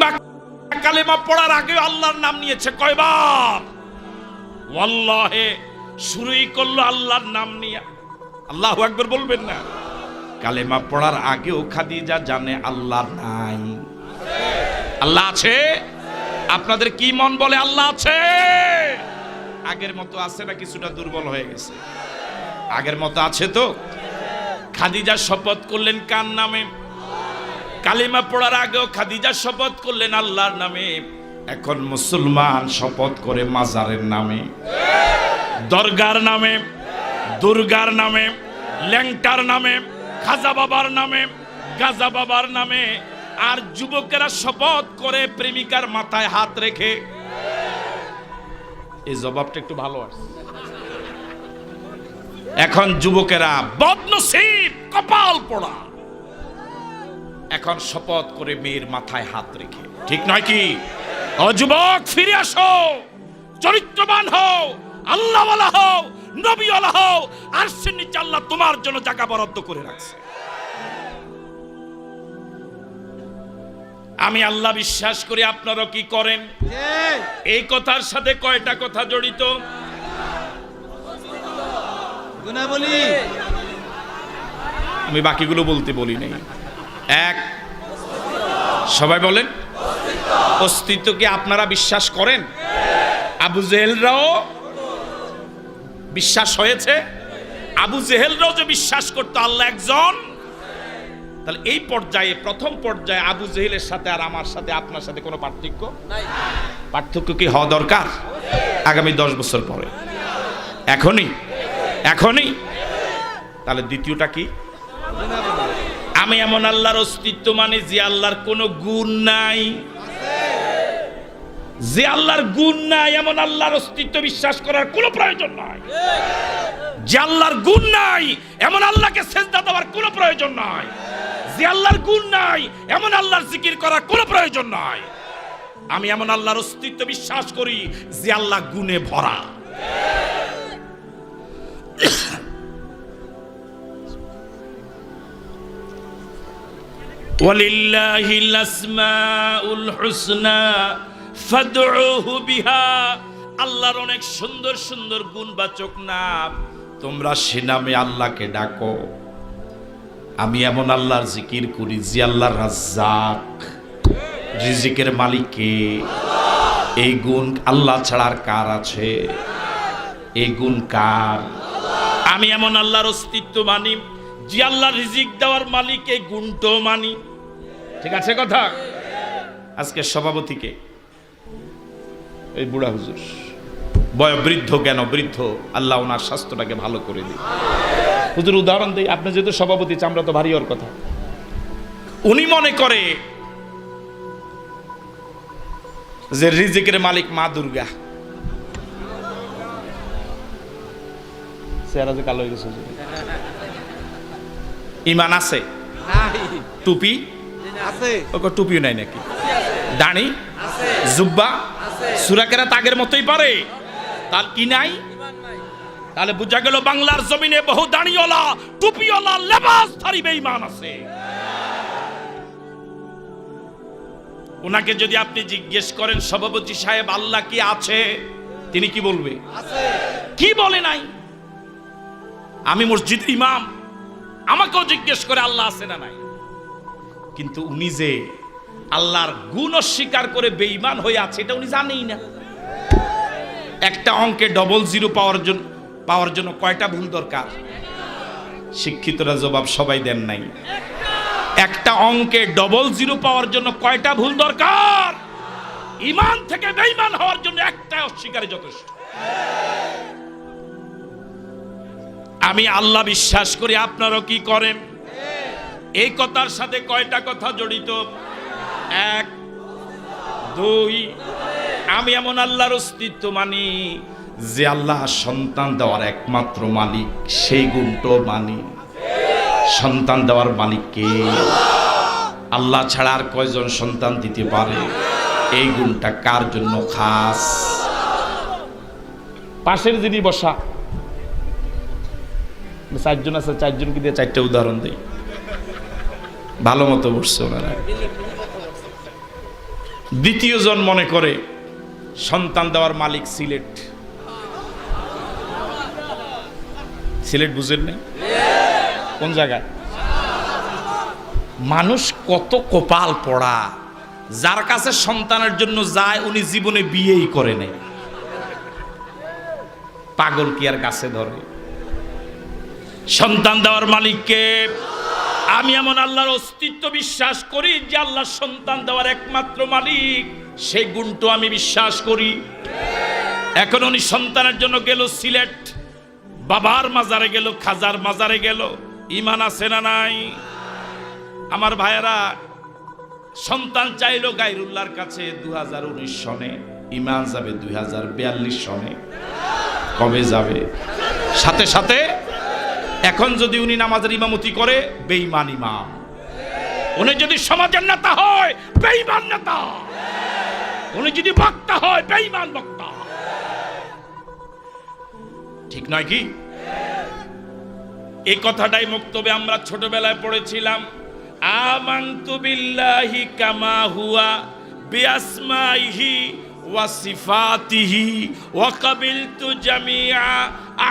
কালেমা পড়ার আগে আল্লাহর নাম নিয়েছে কয়বার? ওয়াল্লাহে, শুরুই করলো আল্লাহর নাম নিয়ে। আল্লাহু আকবার বলবেন না? কালেমা পড়ার আগেও খাদিজা জানে আল্লাহ নাই। আল্লাহ আছে? আপনাদের কি মন বলে আল্লাহ আছে? আগের মতো আছে না কিছুটা দুর্বল হয়ে গেছে? আগের মতো আছে তো? খাদিজা শপথ করলেন কার নামে? কালিমা পড়ার আগেও খাদিজা শপথ করলেন আল্লাহর নামে। এখন মুসলমান শপথ করে মাজারের নামে, দরগার নামে, দুর্গার নামে, ল্যাংটার নামে, খাজা বাবার নামে, গাজা বাবার নামে। আর যুবকেরা শপথ করে প্রেমিকার মাথায় হাত রেখে। এই জবাবটা একটু ভালো আছে। এখন যুবকেরা বদনসিব, কপাল পোড়া, এখন শপথ করে মেয়ের মাথায় হাত রেখে। ঠিক নয় কি? ও যুবক, ফিরে আসো, চরিত্রবান হও, আল্লাহওয়ালা হও, নবীওয়ালা হও। আরশের নিচে আল্লাহ তোমার জন্য জায়গা বরাদ্দ করে রাখছে। আমি আল্লাহ বিশ্বাস করি, আপনারা কি করেন? এই কথার সাথে কয়টা কথা জড়িত? আমি বাকিগুলো বলতে বলি নাই। এক, সবাই বলেন অস্তিত্ব। কি আপনারা বিশ্বাস করেন? আবু জেহেলরাও বিশ্বাস হয়েছে। আবু জেহেলরাও যে বিশ্বাস করতো আল্লাহ একজন, তাহলে এই পর্যায়ে, প্রথম পর্যায়ে আবু জেহেলের সাথে আর আমার সাথে, আপনার সাথে কোনো পার্থক্য নাই। পার্থক্য কি হওয়া দরকার? আগামী 10 বছর পরে, এখনই এখনই। তাহলে দ্বিতীয়টা কি? আমি এমন আল্লাহর অস্তিত্ব মানে যে আল্লাহর কোনো গুণ নাই। যে আল্লাহর গুণ নাই এমন আল্লাহর অস্তিত্ব বিশ্বাস করার কোনো প্রয়োজন নাই। যে আল্লাহর গুণ নাই এমন আল্লাহকে সেজদা দেওয়ার কোনো প্রয়োজন নাই। যে আল্লাহর গুণ নাই এমন আল্লাহর জিকির করার কোনো প্রয়োজন নাই। আমি এমন আল্লাহর অস্তিত্ব বিশ্বাস করি যে আল্লাহ গুণে ভরা। ওয়ালিল্লাহিল আসমাউল হুসনা ফাদউহু বিহা। আল্লাহর অনেক সুন্দর সুন্দর গুণবাচক নাম, তোমরা সে নামে আল্লাহকে ডাকো। আমি এমন আল্লাহর জিকির করি যে আল্লাহ রাজ্জাক, রিজিকের মালিক কে? এই গুণ আল্লাহ ছাড়া আর কার আছে? এই গুণ কার? আমি এমন আল্লাহর অস্তিত্ব মানি যে আল্লাহ রিজিক দেওয়ার মালিক, এই গুণটাও মানি। ঠিক আছে কথা? আজকে সভাপতিকে এই বুড়া হুজুর বৃদ্ধ, কেন বৃদ্ধ, আল্লাহ ওনার স্বাস্থ্যটাকে ভালো করে দিন। হুজুর উদাহরণ দিই, আপনি যেহেতু সভাপতি, চামড়া তো ভারী ওর কথা। উনি মনে করে যে রিজিকের মালিক মা দুর্গা। চেহারা যে কালো হয়ে গেছে। ইমান আছে? টুপি আছে? টুপিও নাই নাকি? দাড়ি, জুব্বা, সুরাকেরা তাগের মতোই পারে, তার কি নাই? তাহলে বোঝা গেল বাংলার জমিনে বহু দাড়িওয়ালা, টুপিওয়ালা, লেবাসধারী বেঈমান আছে। ওনাকে যদি আপনি জিজ্ঞেস করেন, সভাপতি সাহেব আল্লাহ কি আছে, তিনি কি বলবে? কি বলে নাই? আমি মসজিদ ইমাম, আমাকেও জিজ্ঞেস করে আল্লাহ আছে না নাই। কিন্তু উনি যে আল্লাহর গুণ অস্বীকার করে বেঈমান হয়ে আছে, এটা উনি জানেই না। একটা অঙ্কে ডবল জিরো পাওয়ার জন্য কয়টা ভুল দরকার? শিক্ষিতরা জবাব সবাই দেন নাই। একটা অঙ্কে ডবল জিরো পাওয়ার জন্য কয়টা ভুল দরকার? ঈমান থেকে বেঈমান হওয়ার জন্য একটা অস্বীকারই যথেষ্ট। আমি আল্লাহ বিশ্বাস করি, আপনারাও কি করেন? এই কথার সাথে কয়টা কথা জড়িত? এক, দুই, আমি এমন আল্লাহর অস্তিত্ব মানি যে আল্লাহ সন্তান দেওয়ার একমাত্র মালিক, সেই গুণটাও মানি। সন্তান দেওয়ার মালিক কে? আল্লাহ ছাড়া আর কয়জন সন্তান দিতে পারে? এই গুণটা কার জন্য খাস? পাশের যিনি বসা, চারজন আছে, চারজনকে দিয়ে চারটা উদাহরণ দেই, ভালো মতো বসছে ওনারা। দ্বিতীয় জন মনে করে সন্তান দেওয়ার মালিক সিলেট। সিলেট বুঝেন নাই? কোন জায়গায়? মানুষ কত কপাল পড়া, যার কাছে সন্তানের জন্য যায় উনি জীবনে বিয়েই করে নাই। পাগল কি আর কাছে ধরে? সন্তান দেওয়ার মালিককে আমি এমন আল্লাহর অস্তিত্ব বিশ্বাস করি যে আল্লাহ সন্তান দেওয়ার একমাত্র মালিক, সেই গুণটা আমি বিশ্বাস করি। এখন উনি সন্তানের জন্য গেল সিলেট, বাবার মাজারে গেল, খাজার মাজারে গেল, ঈমান আছে না নাই? আমার ভাইয়েরা, সন্তান চাইলো গায়রুল্লাহর কাছে 2019 সনে, ঈমান যাবে 2042 সনে। কবে যাবে? সাথে সাথে এখন যদি উনি নামাজের ইমামতি করে, বেঈমান ইমাম। উনি যদি সমাজের নেতা হয়, বেঈমান নেতা। উনি যদি বক্তা হয়, বেঈমান বক্তা। ঠিক নয় কি? এই কথাটাই বক্তব্যে আমরা ছোটবেলায় পড়েছিলাম, আমানতু বিল্লাহি কামা হুয়া বিআসমাইহি ওয়া সিফাতিহি ওয়া কাবিলতু জামিআ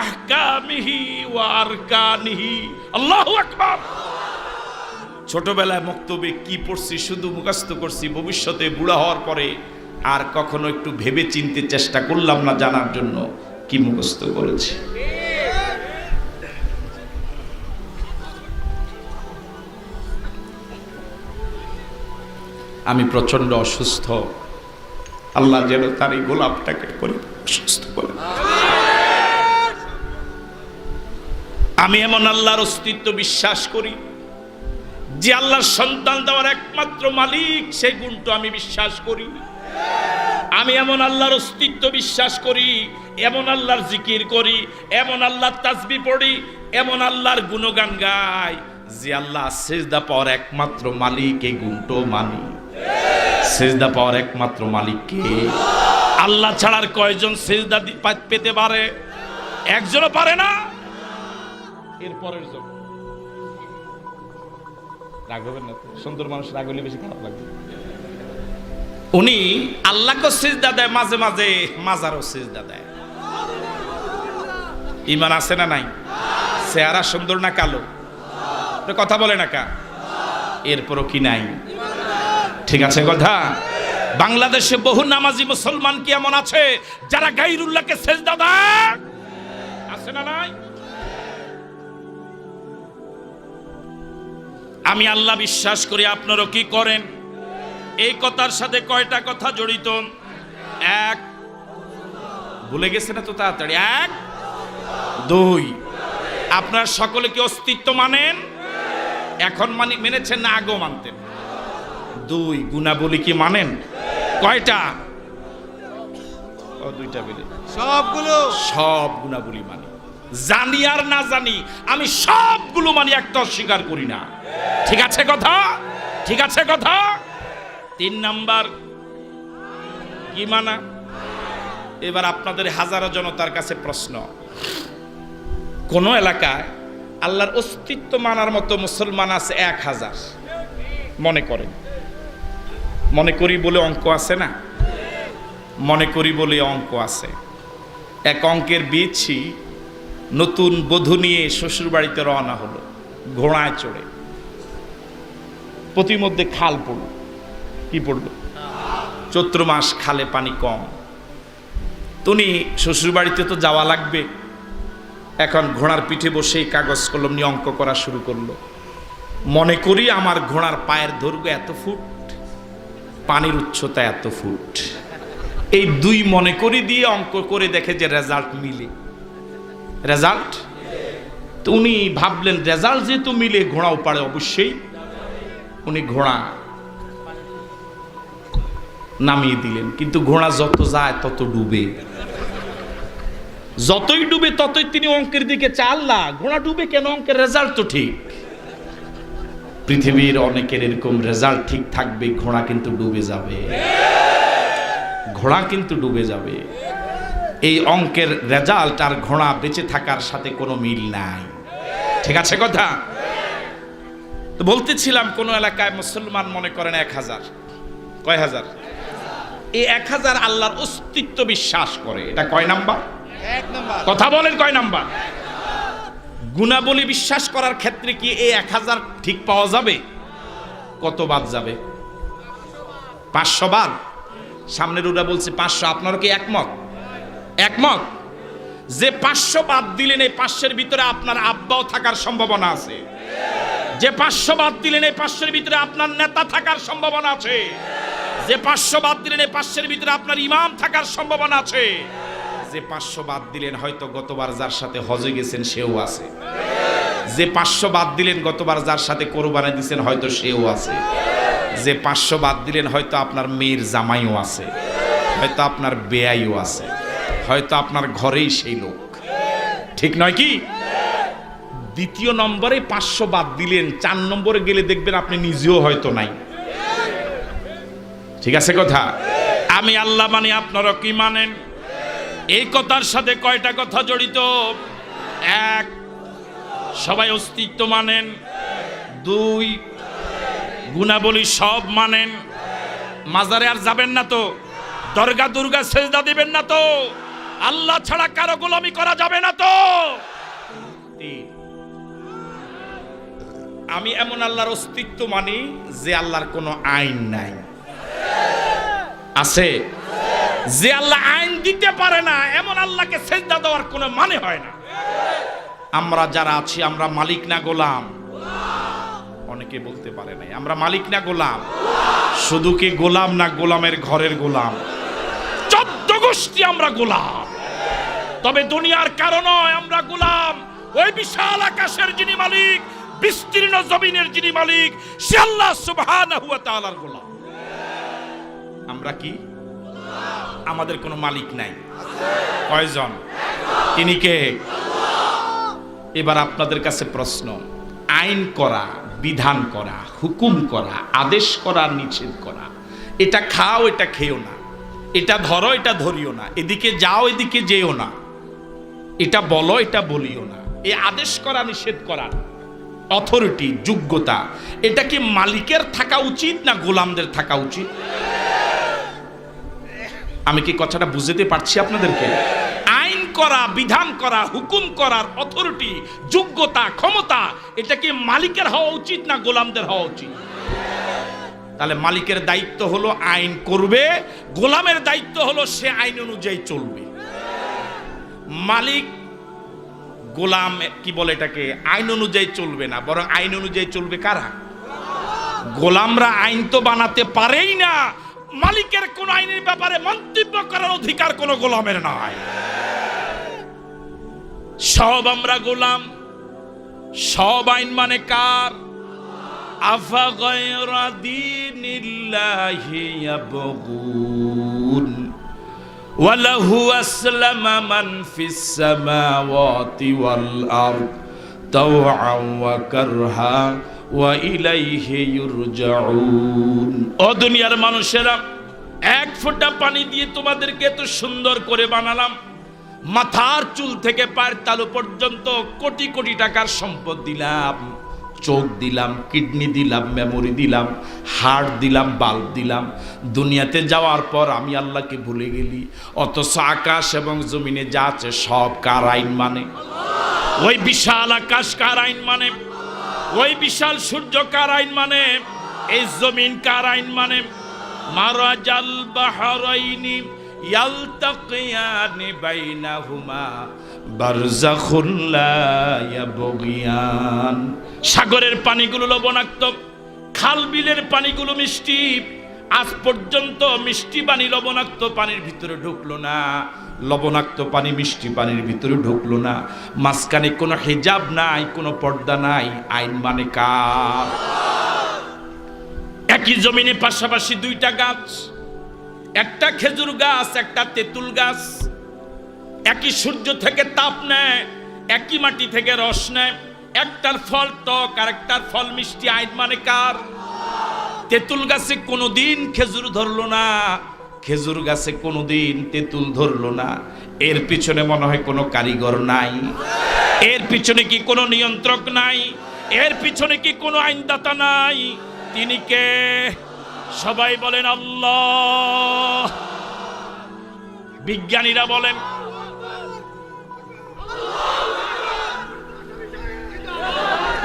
আহকামিহি ওয়া আরকানিহি। আল্লাহু আকবার। ছোটবেলায় বক্তব্যে কি পড়ছি, শুধু মুখস্থ করছি। ভবিষ্যতে বুড়া হওয়ার পরে আর কখনো একটু ভেবে চিনতে চেষ্টা করলাম না জানার জন্য কি মুখস্থ করেছি। আমি প্রচন্ড অসুস্থ, আল্লাহ যেন তার এই গোলাপটাকে সুস্থ করে। আমি এমন আল্লাহর অস্তিত্ব বিশ্বাস করি যে আল্লাহর সন্তান দেওয়ার একমাত্র মালিক, সেই গুণটা আমি বিশ্বাস করি। আমি এমন আল্লাহর অস্তিত্ব বিশ্বাস করি, এমন আল্লাহর জিকির করি, এমন আল্লাহর তাসবিহ পড়ি, এমন আল্লাহর গুণগান গাই যে আল্লাহ সিজদা পাওয়ার একমাত্র মালিক, এই গুণটাও মানি। সিজদা পাওয়ার একমাত্র মালিক কে? আল্লাহ ছাড়ার কয়জন সিজদা পেতে পারে? একজনও পারে না। এরপরের জন রাগ হবেন না, সুন্দর মানুষ রাগ হলে বেশি খারাপ লাগবে। উনি আল্লাহকে সিজদা দেয়, মাঝে মাঝে মাজারও সিজদা দেয়। ঈমান আছে না নাই? চেহারা সুন্দর না কালো? কথা বলে না কা? এরপরও কি নাই? ঠিক আছে কথা? বাংলাদেশে বহু নামাজি মুসলমান কি এমন আছে যারা গায়রুল্লাহকে সেজদা দেয়? আছে না নাই? আমি আল্লাহ বিশ্বাস করি, আপনারও কি করেন? এই কথার সাথে কয়টা কথা জড়িত? এক, ভুলে গেছে না তো তাড়াতাড়ি? এক, দুই, আপনার সকলে কি অস্তিত্ব মানেন? এখন মেনেছেন না আগেও মানতেন? দুই, গুণাবলী কি মানেন? কয়টা? ও দুইটা বলে সবগুলো, সব গুণাবলী মানি, জানি আর না জানি আমি সবগুলো মানি, একটা অস্বীকার করি না। ঠিক আছে কথা? ঠিক আছে কথা? তিন নাম্বার কি মানা? এবার আপনাদের হাজারো জনতার কাছে প্রশ্ন, কোন এলাকায় আল্লাহর অস্তিত্ব মানার মতো মুসলমান আছে 1000? মনে করেন, মনে করি বলে অঙ্ক আছে না? মনে করি বলে অঙ্ক আছে। এক অঙ্কের বিছি নতুন বধূ নিয়ে শ্বশুর বাড়িতে রওনা হলো, ঘোড়ায় চড়ে। প্রতিমধ্যে খাল পড়ল। কি পড়ল? চৈত্র মাস, খালে পানি কম। তুমি শ্বশুর বাড়িতে তো যাওয়া লাগবে। এখন ঘোড়ার পিঠে বসেই কাগজ কলম নিয়ে অঙ্ক করা শুরু করলো। মনে করি আমার ঘোড়ার পায়ের দৈর্ঘ্য এত ফুট, পানির উচ্চতা এত ফুট। এই দুই মনে করি দিয়ে অঙ্ক করে দেখে যে রেজাল্ট মিলে। রেজাল্ট তো উনি ভাবলেন রেজাল্ট যেহেতু মিলে ঘোড়াও পারে অবশ্যই। উনি ঘোড়া নামিয়ে দিলেন, কিন্তু ঘোড়া যত যায় তত ডুবে। যতই ডুবে ততই তিনি অঙ্কের দিকে চাল্লা। ঘোড়া ডুবে কেন? অঙ্কের রেজাল্ট তো ঠিক। পৃথিবীর অনেকের এরকম রেজাল্ট ঠিক থাকবে, ঘোড়া কিন্তু ডুবে যাবে। ঘোড়া কিন্তু ডুবে যাবে। এই অঙ্কের রেজাল্ট আর ঘোড়া বেঁচে থাকার সাথে কোনো মিল নাই। ঠিক আছে কথা? তো বলতেছিলাম, কোন এলাকায় মুসলমান মনে করেন 1000। কয় হাজার? এই 1000 আল্লাহর অস্তিত্ব বিশ্বাস করে। এটা কয় নাম্বার? এক নাম্বার। কথা বলেন, কয় নাম্বার? গুণাবলী বিশ্বাস করার ক্ষেত্রে কি এই 1000 ঠিক পাওয়া যাবে? কত বাদ যাবে? 500 বাদ। সামনের ওরা বলছে 500। আপনারা কি একমত? একমত যে 500 বাদ দিলেন, এই 500-এর ভিতরে আপনার আব্বাও থাকার সম্ভাবনা আছে। যে 500 বাদ দিলেন, এই 500-এর ভিতরে আপনার নেতা থাকার সম্ভাবনা আছে। যে 500 বাদ দিলেন, এই 500-এর ভিতরে আপনার ইমাম থাকার সম্ভাবনা আছে। যে 500 বাদ দিলেন, হয়তো গতবার যার সাথে হজে গেছেন সেও আছে। যে 500 বাদ দিলেন, গতবার যার সাথে কোরবানি দিয়েছেন হয়তো সেও আছে। যে 500 বাদ দিলেন, হয়তো আপনার মেয়ের জামাইও আছে, হয়তো আপনার বেয়াইও আছে, হয়তো আপনার ঘরেই সেই লোক। ঠিক নয় কি? দ্বিতীয় নম্বরে 500 বাদ দিলেন, 4 নম্বরে গেলে দেখবেন আপনি নিজেও হয়তো নাই। ঠিক আছে কথা? আমি আল্লাহ মানি, আপনারা কি মানেন? এই কথার সাথে কয়টা কথা জড়িত? এক, সবাই অস্তিত্ব মানেন। দুই, গুণাবলী সব মানেন। মাজারে আর যাবেন না তো? দরগা দুর্গা সেজদা দিবেন না তো? আল্লাহ ছাড়া কারো গোলামি করা যাবে না তো? আমি এমন আল্লাহর অস্তিত্ব মানি যে আল্লাহর কোনো আইন নাই। আছে? যে আল্লাহ আইন দিতে পারে না, এমন আল্লাহকে সেজদা দেওয়ার কোনো মানে হয় না। আমরা যারা আছি, আমরা মালিক না গোলাম? অনেকে বলতে পারে নাই আমরা মালিক না গোলাম? শুধু কি গোলাম না গোলামের ঘরের গোলাম? 14 গোষ্ঠী আমরা গোলাম। তবে দুনিয়ার কারণ নয়, আমরা গোলাম ওই বিশাল আকাশের যিনি মালিক, বিস্তীর্ণ জমিনের যিনি মালিক, সে আল্লাহ সুবহানাহু ওয়া তাআলার গোলাম। আমরা কি? আমাদের কোনো মালিক নাই। কয়জন? তিনি কে? এবার আপনাদের কাছে প্রশ্ন, আইন করা, বিধান করা, হুকুম করা, আদেশ করা, নিষেধ করা, এটা খাও, এটা খেও না, এটা ধরো, এটা ধরিও না, এদিকে যাও, এদিকে যেও না, এটা বলো, এটা বলিও না, এই আদেশ করা, নিষেধ করার অথরিটি, যোগ্যতা, এটা কি মালিকের থাকা উচিত না গোলামদের থাকা উচিত? আমি কি কথাটা বুঝতে পারছি আপনাদেরকে? আইন করা, বিধান করা, হুকুম করার অথরিটি, যোগ্যতা, ক্ষমতা, এটা কি মালিকের হওয়া উচিত না গোলামদের হওয়া উচিত? তাহলে মালিকের দায়িত্ব হলো আইন করবে, গোলামের দায়িত্ব হলো সে আইন অনুযায়ী চলবে। মালিক গোলাম কি বলে এটাকে, আইন অনুযায়ী চলবে না, বরং আইন অনুযায়ী চলবে কারা? গোলামরা আইন তো বানাতে পারেই না। মালিকের কোন আইনের ব্যাপারে মন্তব্য করার অধিকার কোন গোলামের নাই। সব আমরা গোলাম, সব আইন মানে কার? আফা গায়রা দীনিল্লাহি ইয়াবগুন ওয়া লাহু আসলামা মান ফিস সামাওয়াতি ওয়াল আরদ তাওআন ওয়া কারহা ওয়া ইলাইহি ইউরজাউন। ও দুনিয়ার মানুষেরা, এক ফোঁটা পানি দিয়ে তোমাদেরকে এত সুন্দর করে বানালাম, মাথার চুল থেকে পায়ের তালু পর্যন্ত কোটি কোটি টাকার সম্পদ দিলাম, চোখ দিলাম, কিডনি দিলাম, মেমোরি দিলাম, হার্ট দিলাম, বাল্ব দিলাম। দুনিয়াতে যাওয়ার পর আমি আল্লাহকে ভুলে গেলি। অথচ আকাশ এবং জমিনে যা আছে সব কার আইন মানে? ওই বিশাল আকাশ কার আইন মানে? ওই বিশাল সূর্য কার আইন মানে? এই জমিন কার আইন মানে? মারাজাল বাহরাইনি ইয়ালতাকিয়ানি বাইনাহুমা বারযাখুন লা ইয়াবগিয়ান। সাগরের পানিগুলো লবণাক্ত, খাল বিলের পানিগুলো মিষ্টি। আজ পর্যন্ত মিষ্টি পানি লবণাক্ত পানির ভিতরে ঢুকলো না, লবণাক্ত পানি মিষ্টি পানির ভিতরে ঢুকলো না। মাঝখানে কোনো হিজাব নাই, কোনো পর্দা নাই। আইন মানে কার? একই জমিনে পাশাপাশি দুইটা গাছ, একটা খেজুর গাছ, একটা তেঁতুল গাছ। একই সূর্য থেকে তাপ নেয়, একই মাটি থেকে রস নেয়। একটার ফল টক আর একটার ফল মিষ্টি। আইন মানে কার? তেঁতুল গাছে কোনোদিন খেজুর ধরলো না, খেজুর গাছে কোনোদিন তেঁতুল ধরলো না। এর পিছনে মনে হয় কোনো কারিগর নাই? এর পিছনে কি কোনো নিয়ন্ত্রক নাই? এর পিছনে কি কোনো আইনদাতা নাই? তিনি কে? সবাই বলেন আল্লাহ। বিজ্ঞানীরা বলেন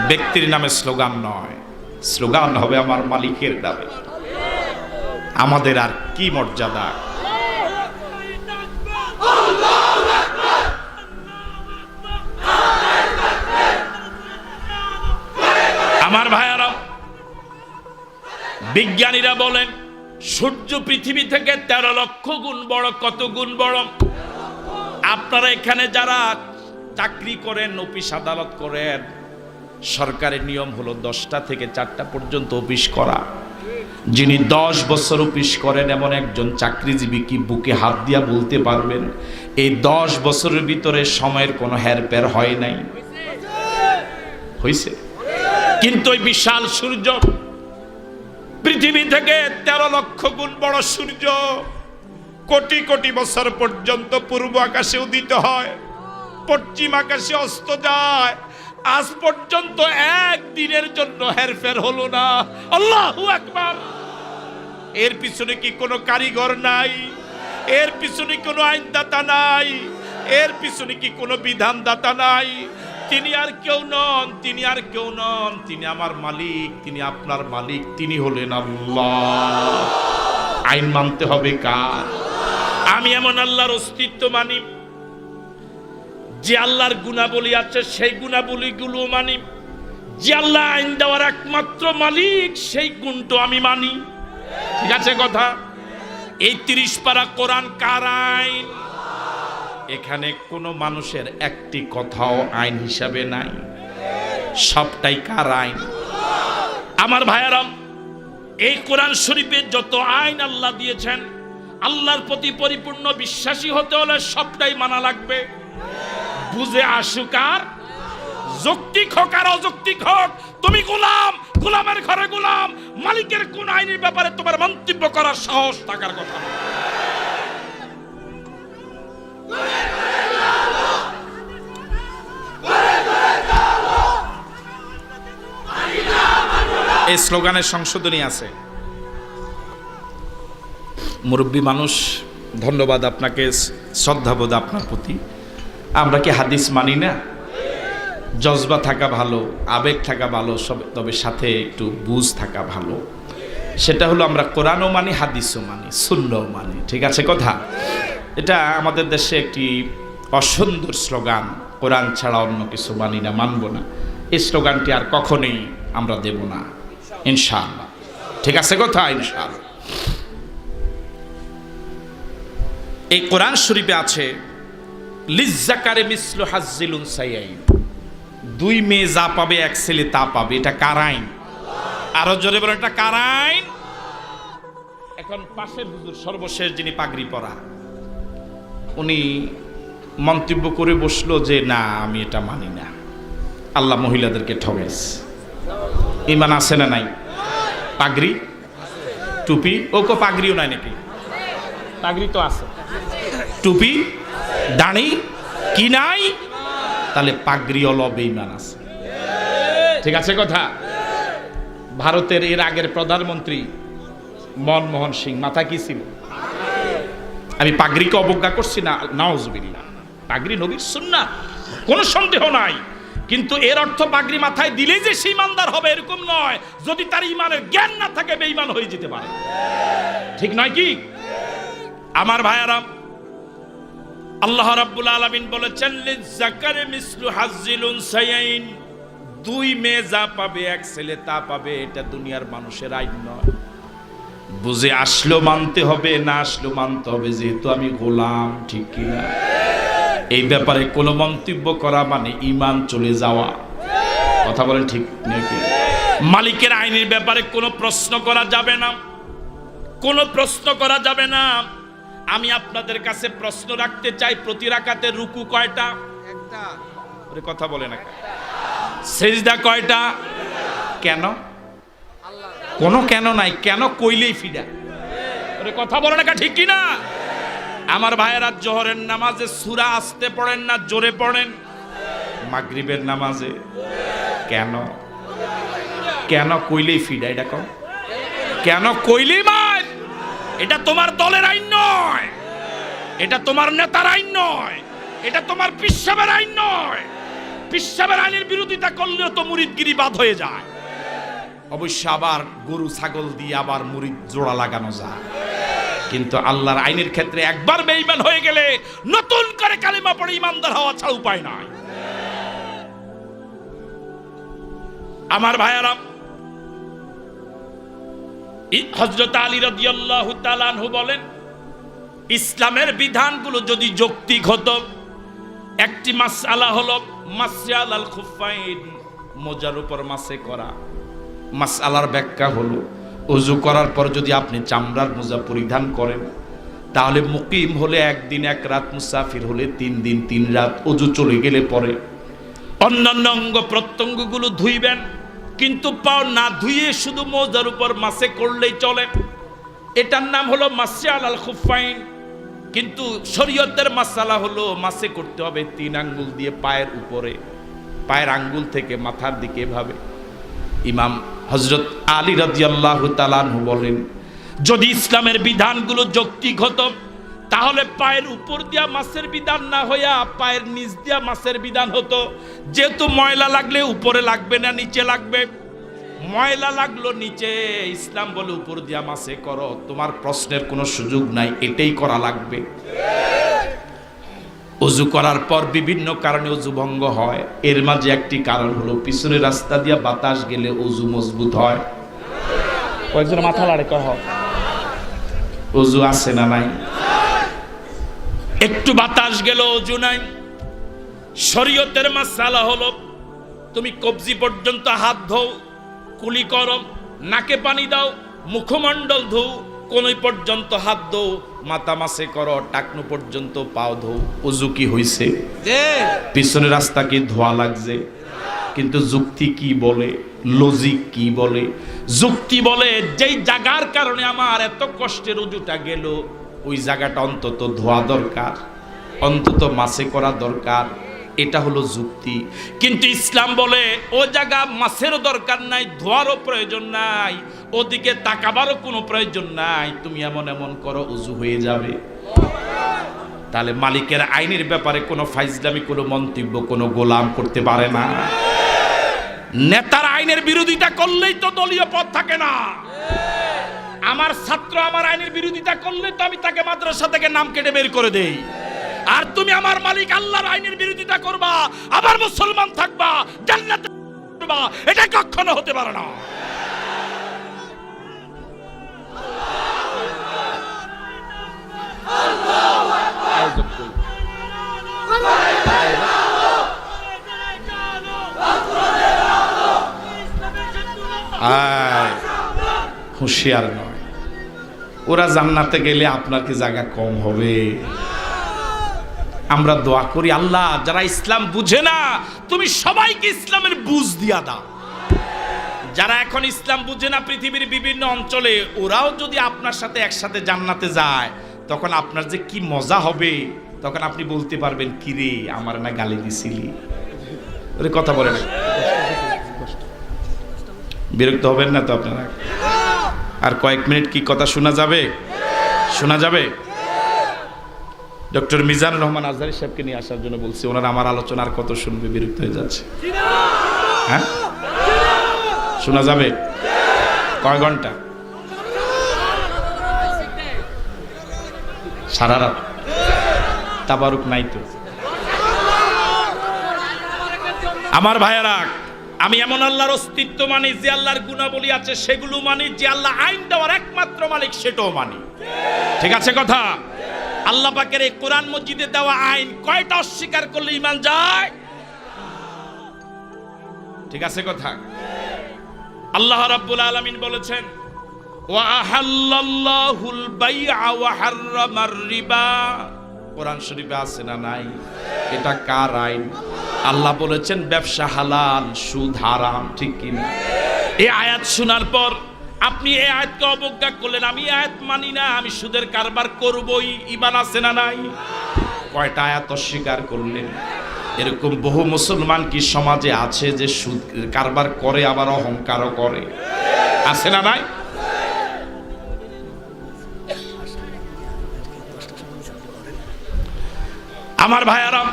ব্যক্তির নামে স্লোগান নয়, স্লোগান হবে আমার মালিকের নামে। আমাদের আর কি মর্যাদা! আমার ভাইয়ারা, বিজ্ঞানীরা বলেন সূর্য পৃথিবী থেকে 13 লক্ষ গুণ বড়। কত গুণ বড়? আপনারা এখানে যারা চাকরি করেন, অফিস আদালত করেন, সরকারের নিয়ম হলো 10টা থেকে 4টা পর্যন্ত অফিস করা। যিনি 10 বছর অফিস করেন এমন একজন চাকরিজীবী কি বুকে হাত দিয়া বলতে পারবেন এই 10 বছরের ভিতরে সময়ের কোনো হেরফের হয় নাই? হয়েছে। কিন্তু ওই বিশাল সূর্য, পৃথিবী থেকে 13 লক্ষ গুণ বড় সূর্য, কোটি কোটি বছর পর্যন্ত পূর্ব আকাশে উদিত হয়, পশ্চিম আকাশে অস্ত যায়। আজ পর্যন্ত একদিনের জন্য হেরফের হলো না। আল্লাহু আকবার। এর পিছনে কি কোনো কারিগর নাই? এর পিছনে কোনো আইনদাতা নাই? এর পিছনে কি কোনো বিধানদাতা নাই? তিনি আর কেউ নন, তিনি আর কেউ নন, তিনি আমার মালিক, তিনি আপনার মালিক, তিনি হলেন আল্লাহ। আইন মানতে হবে কার? আমি এমন আল্লাহর অস্তিত্ব মানি যে আল্লাহর গুণাবলী আছে, সেই গুণাবলীগুলো মানি। যে আল্লাহ আইন দেওয়ার একমাত্র মালিক, সেই গুণটা আমি মানি। ঠিক আছে কথা? এই 30 পারা কোরআন কার আইন? এখানে কোনো মানুষের একটি কথাও আইন হিসাবে নাই, সবটাই কার আইন? আমার ভাইয়ারাম, এই কোরআন শরীফে যত আইন আল্লাহ দিয়েছেন, আল্লাহর প্রতি পরিপূর্ণ বিশ্বাসী হতে হলে সবটাই মানা লাগবে। বুঝে আসুক আর যৌক্তিক হোক আর অযৌক্তিক হোক, তুমি গোলাম, গোলামের ঘরে গোলাম। মালিকের কোন আইনের ব্যাপারে তোমার মন্তব্য করার সাহস থাকার কথা। এই স্লোগানের সংশোধনী আছে। মুরব্বী মানুষ, ধন্যবাদ আপনাকে, শ্রদ্ধাবোধ আপনার প্রতি। আমরা কি হাদিস মানি না? জজবা থাকা ভালো, আবেগ থাকা ভালো, তবে সাথে একটু বুঝ থাকা ভালো। সেটা হলো আমরা কোরআনও মানি, হাদিসও মানি, সুন্নাহও মানি। ঠিক আছে কথা? এটা আমাদের দেশে একটি অসুন্দর স্লোগান, কোরআন ছাড়া অন্য কিছু মানি না, মানব না। এই স্লোগানটি আর কখনোই আমরা দেব না ইনশাআল্লাহ। ঠিক আছে কথা? ইনশাআল্লাহ। এই কোরআন শরীফে আছে লিজ্জাকারে মিসলু হাজ্জিল উনসায়াইন, দুই মেয়ে যা পাবে এক ছেলে তা পাবে। এটা কার আইন? আরো জোরে বলেন, এটা কার আইন? এখন পাশের হুজুর সর্বশেষ যিনি পাগড়ি পরা, উনি মন্তব্য করে বসলো যে না, আমি এটা মানি না, আল্লাহ মহিলাদেরকে ঠকেছে। ঈমান আছে না নাই? পাগড়ি, টুপি, ওকে পাগড়িও নাই নাকি? পাগড়ি তো আছে, টুপি, দাড়ি কি নাই? তাহলে পাগড়ি হলো বেঈমান আছে। ঠিক আছে কথা? ভারতের এর আগের প্রধানমন্ত্রী মনমোহন সিং মাথা কি ছিল? আমি পাগড়িকে অবজ্ঞা করছি না, নাউজুবিল্লাহ, পাগড়ি নবীর সুন্নাত, কোনো সন্দেহ নাই। কিন্তু এর অর্থ পাগড়ি মাথায় দিলেই যে সে ইমানদার হবে এরকম নয়। যদি তার ইমানের জ্ঞান না থাকে বেঈমান হয়ে যেতে পারে। ঠিক নয় কি আমার ভাইয়ারা? আল্লাহ রাব্বুল আলামিন বলেছেন লিজ্জাকারি মিসলু হাজ্জিল উনসায়াইন, দুই মেয়ে যা পাবে এক ছেলে তা পাবে। এটা দুনিয়ার মানুষের আইন নয়। বুঝে আসলো মানতে হবে, না আসলো মানতে হবে, যেহেতু আমি গোলাম। ঠিক কিনা? এই ব্যাপারে কোনো মন্তব্য করা মানে ঈমান চলে যাওয়া। কথা বলেন ঠিক নাকি? মালিকের আইনের ব্যাপারে কোনো প্রশ্ন করা যাবে না, কোনো প্রশ্ন করা যাবে না। আমি আপনাদের কাছে প্রশ্ন রাখতে চাই, প্রতি রাকাতে রুকু কয়টা? একটা। ওরে কথা বলে না। সিজদা কয়টা? কেন? কোনো কেন নাই, কেন কইলেই ফিডা। ওরে কথা বলে না, ঠিক কি না? আমার ভাইয়েরা, জোহরের নামাজে সূরা আস্তে পড়েন না জোরে পড়েন? মাগরিবের নামাজে কেন? কেন কইলেই ফিডা? এটা কম কেন কইলেই মার? এটা তোমার দলের আইন নয়, এটা তোমার নেতার আইন নয়, এটা তোমার পিসাবের আইন নয়। পিসাবের আইনের বিরোধিতা করলেও তো মুরিদগিরি বাদ হয়ে যায়। অবশ্য আবার গরু ছাগল দিয়ে আবার মুরিদ জোড়া লাগানো যায়, কিন্তু আল্লাহর আইনের ক্ষেত্রে একবার বেঈমান হয়ে গেলে নতুন করে কালিমা পড়ে ইমানদার হওয়া ছাড়া উপায় নাই। আমার ভাইয়ারা, হযরত আলী রাদিয়াল্লাহু তাআলা আনহু বলেন, ইসলামের বিধানগুলো যদি যৌক্তিক হতো, একটি মাসআলা হলো মাসআলাল খুফাইন, মোজার উপর মাসে করা। মাসআলার ব্যাখ্যা হলো ওযু করার পর যদি আপনি চামড়ার মোজা পরিধান করেন, তাহলে মুকিম হলে একদিন এক রাত, মুসাফির হলে 3 দিন 3 রাত। ওযু চলে গেলে পরে অন্যান্য অঙ্গ প্রত্যঙ্গগুলো ধুইবেন, কিন্তু পাও না ধুয়ে শুধু মোজার উপর মাসে করলেই চলে। এটার নাম হলো মাসআলাল খুফাইন। কিন্তু শরীয়তের মাসআলা হলো মাসে করতে হবে 3 আঙ্গুল দিয়ে পায়ের উপরে, পায়ের আঙ্গুল থেকে মাথার দিকে এভাবে। ইমাম হযরত আলী রাদিয়াল্লাহু তাআলা আনহু বলেন, যদি ইসলামের বিধানগুলো যৌক্তিক হতো, তাহলে পায়ের উপর দিয়া মাসের বিধান না হইয়া পায়ের নিচ দিয়া মাসের বিধান হতো। যেহেতু ময়লা লাগলে উপরে লাগবে না নিচে লাগবে, ময়লা লাগলো নিচে, ইসলাম বলে উপর দিয়া মাসে করো। তোমার প্রশ্নের কোনো সুযোগ নাই, এটাই করা লাগবে। ওযু করার পর বিভিন্ন কারণে ওযু ভঙ্গ হয়। এর মাঝে একটি কারণ হলো পিছনের রাস্তা দিয়া বাতাস গেলে ওযু মজবুত হয়। কয়েকজন মাথা লাড়ে কহ, ওযু আছে না নাই? একটু বাতাস গেল ওযু নাই। শরীয়তের মাসআলা হলো তুমি কবজি পর্যন্ত হাত ধোও, কুলি করো, নাকে পানি দাও, মুখমণ্ডল ধোও, কোনই পর্যন্ত হাত ধোও, মাথা মাসে করো, টাকনু পর্যন্ত পাও ধোও। ওযু কি হইছে? পিছনের রাস্তা কি ধোয়া লাগছে? কিন্তু যুক্তি কি বলে, লজিক কি বলে? যুক্তি বলে যেই জায়গার কারণে আমার এত কষ্টের ওযুটা গেল, ওই জায়গাটা অন্তত ধোয়া দরকার, অন্তত মাসে করা দরকার। এটা হলো যুক্তি। কিন্তু ইসলাম বলে ও জায়গা মাসেরও দরকার নাই, ধোয়ারও প্রয়োজন নাই, ওদিকে তাকাবারও কোনো প্রয়োজন নাই, তুমি এমন এমন করো ওযু হয়ে যাবে। তাহলে মালিকের আইনের ব্যাপারে কোনো ফাইজলামি, কোনো মন্তব্য কোনো গোলাম করতে পারে না। নেতার আইনের বিরোধিতা করলেই তো দলীয় পদ থাকে না। আমার ছাত্র আমার আইনের বিরোধিতা করলে তো আমি তাকে মাদ্রাসা থেকে নাম কেটে বের করে দেই। আর তুমি আমার মালিক আল্লাহর আইনের বিরোধিতা করবা, আবার মুসলমান থাকবা, জান্নাতে করবা, এটা কখনো হতে পারে না। হুঁশিয়ার নয়, ওরা জান্নাতে গেলে আপনার কি জায়গা কম হবে? আমরা দোয়া করি, আল্লাহ যারা ইসলাম বুঝে না তুমি সবাইকে ইসলামের বুঝ দিয়া দাও। যারা এখন ইসলাম বুঝে না পৃথিবীর বিভিন্ন অঞ্চলে, ওরাও যদি আপনার সাথে একসাথে জান্নাতে যায়, তখন আপনার যে কি মজা হবে, তখন আপনি বলতে পারবেন কি রে আমার না গালি দিছিলি। ওরে কথা বলে না, বিরক্ত হবেন না তো আপনারা? আর কয়েক মিনিট কি কথা শোনা যাবে? শোনা যাবে? ডক্টর মিজানুর রহমান আজহারী সাহেবকে নিয়ে আসার জন্য বলছি, ওনারা আমার আলোচনা আর কত শুনবে, বিরক্ত হয়ে যাচ্ছে। হ্যাঁ শোনা যাবে? কয় ঘন্টা? সারা রাত? তাবারুক নাই তো? আমার ভাইয়েরা, আমি এমন আল্লাহর অস্তিত্ব মানি, যে আল্লাহর গুণাবলী আছে সেগুলো মানি, যে আল্লাহ আইন দেওয়ার একমাত্র মালিক সেটাও মানি। ঠিক আছে কথা? আল্লাহ পাকের এই কোরআন মজিদে দেওয়া আইন কয়টা অস্বীকার করলে ঈমান যায়? ঠিক আছে কথা? আল্লাহ রাব্বুল আলামিন বলেছেন, ওয়া আহাল্লাল্লাহুল বাইআ ওয়া হাররামার রিবা। কোরআন শরীফে আছে না নাই? এটা কার আইন? আল্লাহ বলেছেন ব্যবসা হালাল, সুদ হারাম। ঠিক কিনা? এই আয়াত শোনার পর আপনি এই আয়াতকে অবজ্ঞা করলেন, আমি আয়াত মানি না, আমি সুদের কারবার করবই। ঈমান আছে না নাই? কয়টা আয়াত অস্বীকার করলেন? এরকম বহু মুসলমান কি সমাজে আছে যে সুদ কারবার করে আবার অহংকারও করে? আছে না নাই? আমার ভাইয়ারা,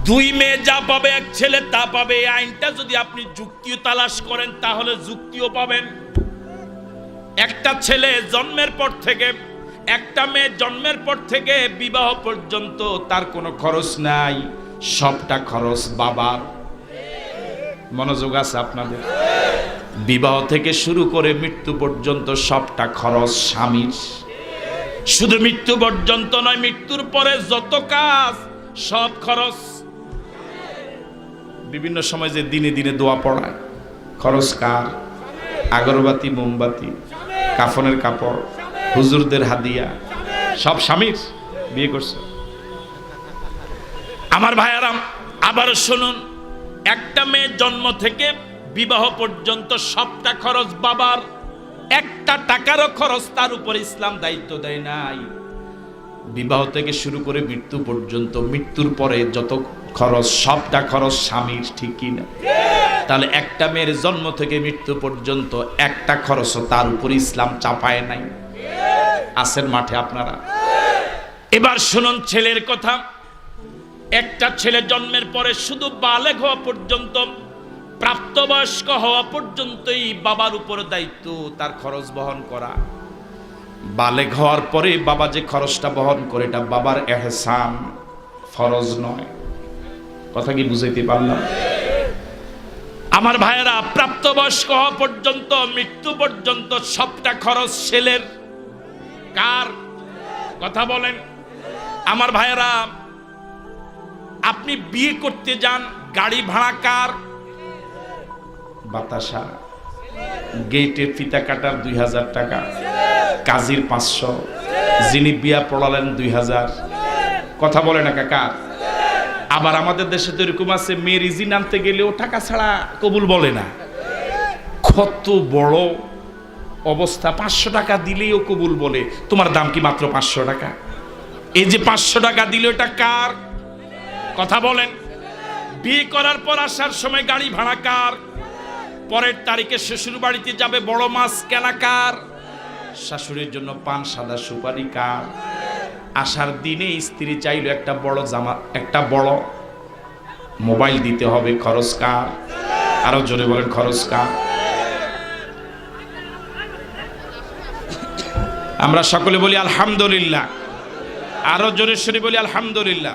দুই মেয়ে যা পাবে এক ছেলে তা পাবে, এই আইনটা যদি আপনি যুক্তিও তালাশ করেন তাহলে যুক্তিও পাবেন। একটা ছেলে জন্মের পর থেকে, একটা মেয়ে জন্মের পর থেকে বিবাহ পর্যন্ত তার কোনো খরচ নাই, সবটা খরচ বাবার। মনোযোগ আছে আপনাদের? বিবাহ থেকে শুরু করে মৃত্যু পর্যন্ত সবটা খরচ স্বামীর। শুধু মৃত্যু পর্যন্ত নয়, মৃত্যুর পরে যত কাজ সব খরচ। বিভিন্ন সময় যে দিনে দিনে দোয়া পড়ায়, খরচ কার? আগরবাতি, মোমবাতি, কাফনের কাপড়, হুজুরদের হাদিয়া, সব স্বামীর। বিয়ে করছে? আমার ভাইয়ারা, আবার শুনুন, একটা মেয়ের জন্ম থেকে বিবাহ পর্যন্ত সবটা খরচ বাবার। একটা টাকারও খরচ তার উপর ইসলাম দায়িত্ব দেয় নাই। বিবাহ থেকে শুরু করে মৃত্যু পর্যন্ত, মৃত্যুর পরে যত খরচ সবটা খরচ স্বামীর। ঠিক কিনা? তাহলে একটা মেয়ের জন্ম থেকে মৃত্যু পর্যন্ত একটা খরচও তার উপর ইসলাম চাপায় নাই। আছেন মাঠে আপনারা? এবার শুনুন ছেলের কথা। একটা ছেলে জন্মের পরে শুধু বালেগ হওয়া পর্যন্ত, প্রাপ্তবয়স্ক হওয়া পর্যন্তই বাবার উপর দায়িত্ব তার খরচ বহন করা। বালেগ হওয়ার পরে বাবা যে খরচটা বহন করে, এটা বাবার এহসান, ফরজ নয়। কথা কি বুঝাইতে পারলাম? আমার ভাইয়েরা, প্রাপ্তবয়স্ক হওয়া পর্যন্ত, মৃত্যু পর্যন্ত সবটা খরচ ছেলের। কার? কথা বলেন। আমার ভাইয়েরা, আপনি বিয়ে করতে যান, গাড়ি ভাড়া কার? বাতাসা। গেটের ফিতা কাটার 2000 টাকা, কাজীর 500, যিনি বিয়া পড়ালেন 2000। কথা বলে না কাকা? আবার আমাদের দেশে তো এরকম আছে, মেয়ের ইজি নামতে গেলেও টাকা ছাড়া কবুল বলে না। কত বড় অবস্থা! 500 টাকা দিলেও কবুল বলে। তোমার দাম কি মাত্র 500 টাকা? এই যে 500 টাকা দিল, এটা কার? কথা বলেন। বিয়ে করার পর আসার সময় গাড়ি ভাড়া কার? পরের তারিখে শ্বশুর বাড়িতে যাবে, বড় মাছ কেনা কার? শাশুড়ির জন্য পান সাদা সুপারি কার? আসার দিনে স্ত্রী চাইলো একটা বড় জামা, একটা বড় মোবাইল দিতে হবে, খরচ কার? আরো জোরে বলেন, খরচ কার? আমরা সকলে বলি আলহামদুলিল্লাহ, আরো জোরে সরে বলি আলহামদুলিল্লাহ।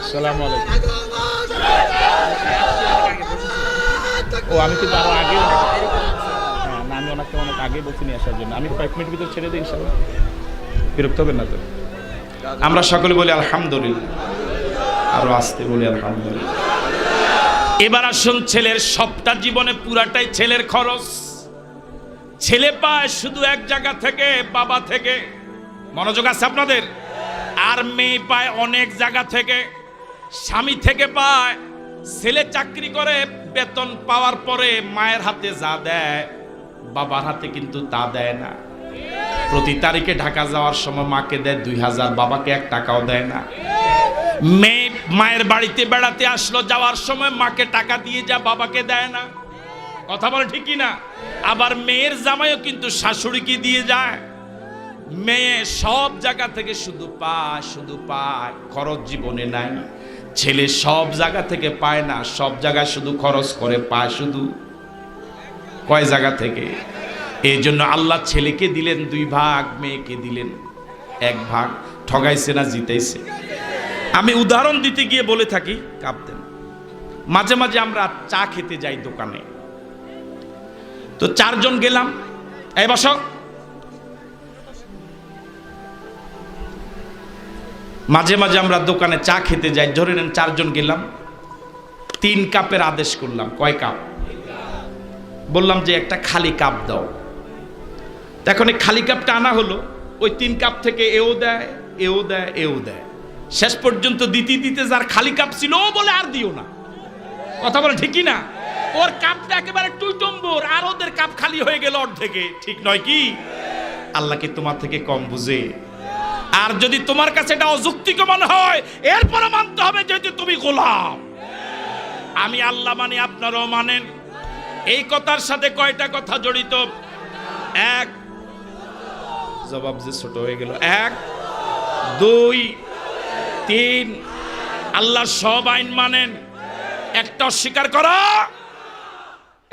আসসালামু আলাইকুম। ও আমি কিন্তু আরো আগে না, আমি ওনাকে অনেক আগে বলছি নিয়ে আসার জন্য। আমি কয়েক মিনিট ভিতরে ছেড়ে দিই ইনশাআল্লাহ, বিরক্ত হবেন না তো। আমরা সকলে বলি আলহামদুলিল্লাহ, আরো আসতে বলি আলহামদুলিল্লাহ। এবার আসুন, ছেলের সবটা জীবনে পুরাটাই ছেলের খরচ। ছেলে পায় শুধু এক জায়গা থেকে, বাবা থেকে। মনোযোগ আছে আপনাদের? আর মেয়ে পায় অনেক জায়গা থেকে, স্বামী থেকে পায়। ছেলে চাকরি করে, বেতন পাওয়ার পরে মায়ের হাতে যা দেয় বাবার হাতে কিন্তু তা দেয় না। প্রতি তারিখে ঢাকা যাওয়ার সময় মাকে দেয় 2000, বাবাকে 1 টাকাও দেয় না। মেয়ে মায়ের বাড়িতে বেড়াতে আসলো, যাওয়ার সময় মাকে টাকা দিয়ে যা, বাবাকে দেয় না। কথা বলে ঠিক কি না? আবার মেয়ের জামাইও কিন্তু শাশুড়িকে দিয়ে যায়। মেয়ে সব জায়গা থেকে শুধু পায়, খরচ জীবনে নাই। ছেলে সব জায়গা থেকে পায় না, সব জায়গায় শুধু খরচ করে, পায় শুধু কয় জায়গা থেকে। এই জন্য আল্লাহ ছেলেকে দিলেন 2 ভাগ, মেয়েকে দিলেন 1 ভাগ। ঠগাইছে না জিতাইছে? আমি উদাহরণ দিতে গিয়ে বলে থাকি, কাঁপতেন। মাঝে মাঝে আমরা চা খেতে যাই দোকানে, তো 4 জন গেলাম। এই বসো। মাঝে মাঝে আমরা দোকানে চা খেতে যাই, ধরে নেন 4 জন গেলাম, 3 কাপের আদেশ করলাম। কয় কাপ? বললাম যে একটা খালি কাপ দাও। এখন এই খালি কাপটা আনা হলো, ওই 3 কাপ থেকে এও দেয়, এও দেয়, এও দেয়। শেষ পর্যন্ত দিতে যার খালি কাপ ছিল ও বলে আর দিও না। কথা বলে ঠিক কি না? ওর কাপটা একেবারে টুইটম্বর, আর ওদের কাপ খালি হয়ে গেল অর্ধেকে। ঠিক নয় কি? আল্লাহ কি তোমার থেকে কম বুঝে? আর যদি তোমার কাছে এটা অযৌক্তিক মনে হয়, এরপরে মানতে হবে যেহেতু তুমি গোলাম। আমি আল্লাহ মানি, আপনারাও মানেন। এই কথার সাথে কয়টা কথা জড়িত? 1, জবাব যে ছোট হয়ে গেল। 1, 2, 3, আল্লাহর সব আইন মানেন। একটা অস্বীকার করা।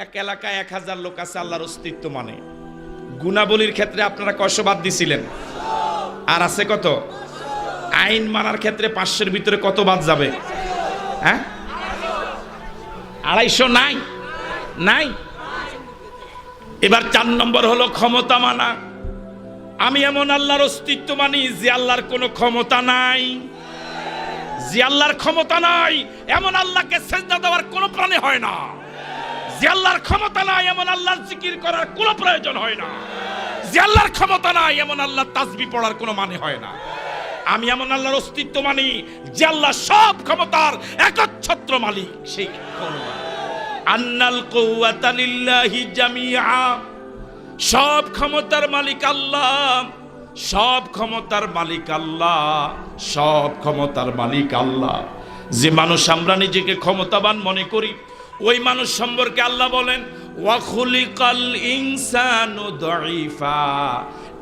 এক এলাকায় 1000 লোক আছে আল্লাহর অস্তিত্ব মানে। গুনাবলীর ক্ষেত্রে আপনারা কয়শো বাদ দিছিলেন? আর আছে কত? আইন মানার ক্ষেত্রে 500-এর ভিতরে কত বাদ যাবে? হ্যাঁ, 250 নাই, নাই। এবার 4 নম্বর হলো ক্ষমতা মানা। আমি এমন আল্লাহর অস্তিত্ব মানি যে আল্লাহর কোনো ক্ষমতা নাই। যে আল্লাহর ক্ষমতা নাই এমন আল্লাহকে সেজদা দেওয়ার কোনো প্রাণে হয় না। যে আল্লাহর ক্ষমতা নাই এমন আল্লাহর জিকির করার কোনো প্রয়োজন হয় না। যে আল্লাহর ক্ষমতা নাই এমন আল্লাহর তাসবিহ পড়ার কোনো মানে হয় না। আমি এমন আল্লাহর অস্তিত্ব মানি যে আল্লাহ সব ক্ষমতার একচ্ছত্র মালিক। সেই আন্নাল কুওয়াতা লিল্লাহি জামিআ, সব ক্ষমতার মালিক আল্লাহ, সব ক্ষমতার মালিক আল্লাহ, সব ক্ষমতার মালিক আল্লাহ। যে মানুষ আমরা নিজেকে ক্ষমতাবান মনে করি, ওই মানুষ সম্পর্কে আল্লাহ বলেন ওয়া খুলিকাল ইনসানু দাঈফা।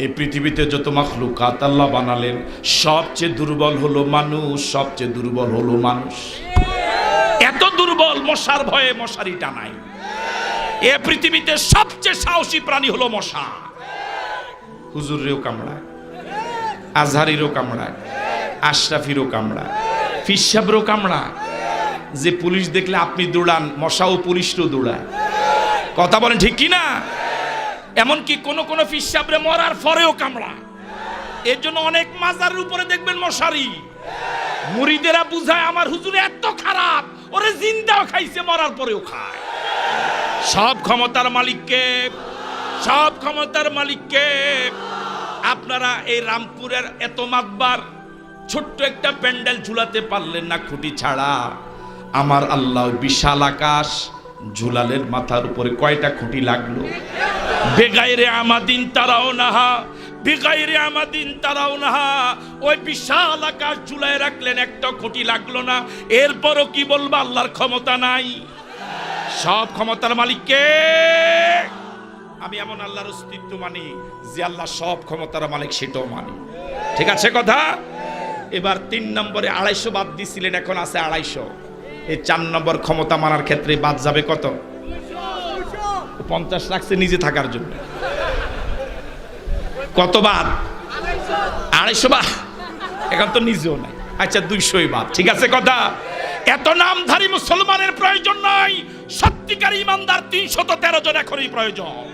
এই পৃথিবীতে যত মাখলুকাত আল্লাহ বানালেন, সবচেয়ে দুর্বল হলো মানুষ, সবচেয়ে দুর্বল হলো মানুষ। এত দুর্বল, মশার ভয়ে মশারি টানাই। এ পৃথিবীতে সবচেয়ে সাহসী প্রাণী হলো মশা। হুজুরেও কামড়ায়, আজহারিরও কামড়ায়, আশরাফিরও কামড়ায়, ফিসাবরও কামড়ায়। যে পুলিশ দেখলে আপনি দৌড়ান, মশাও পুলিশও দৌড়ায়। কথা বলেন ঠিক কি না? এমনকি কোন কোন ফিসাবরে মরার পরেও কামড়ায়। এর জন্য অনেক মাজারের উপরে দেখবেন মশারি। মুরিদেরা বুঝায় আমার হুজুর এত খারাপ, ওরে জিন্দাও খাইছে, মরার পরেও খায়। সব ক্ষমতার মালিককে, সব ক্ষমতার মালিককে। আপনারা এই রামপুরের এত মাতবার ছোট্ট একটা প্যান্ডেল ঝুলাতে পারলেন না খুঁটি ছাড়া। আমার আল্লাহ বিশাল আকাশ ঝুলালের মাথার উপরে কয়টা খুঁটি লাগলো? বেগাইরে আমাদিন তারাও নাহা, বেগাইরে আমাদিন তারাও নাহা। ওই বিশাল আকাশ ঝুলায় রাখলেন, একটা খুঁটি লাগলো না। এরপরও কি বলবো আল্লাহর ক্ষমতা নাই? সব ক্ষমতার মালিককে। আমি এমন আল্লাহর অস্তিত্ব মানি যে আল্লাহ সব ক্ষমতার মালিক, সেটাও মানি। ঠিক আছে কথা? এবার 3 নম্বরে 250 বাদ দিছিলেন, এখন আছে 250। এই 4 নম্বর ক্ষমতা মানার ক্ষেত্রে বাদ যাবে কত? 50 রাখছে নিজে থাকার জন্য। কত বাদ? 250 বাদ। এখন তো নিজেও নাই। আচ্ছা 200 বাদ। ঠিক আছে কথা? এত নামধারী মুসলমানের প্রয়োজন নাই, সত্যিকার ইমানদার 313 জন এখনই প্রয়োজন।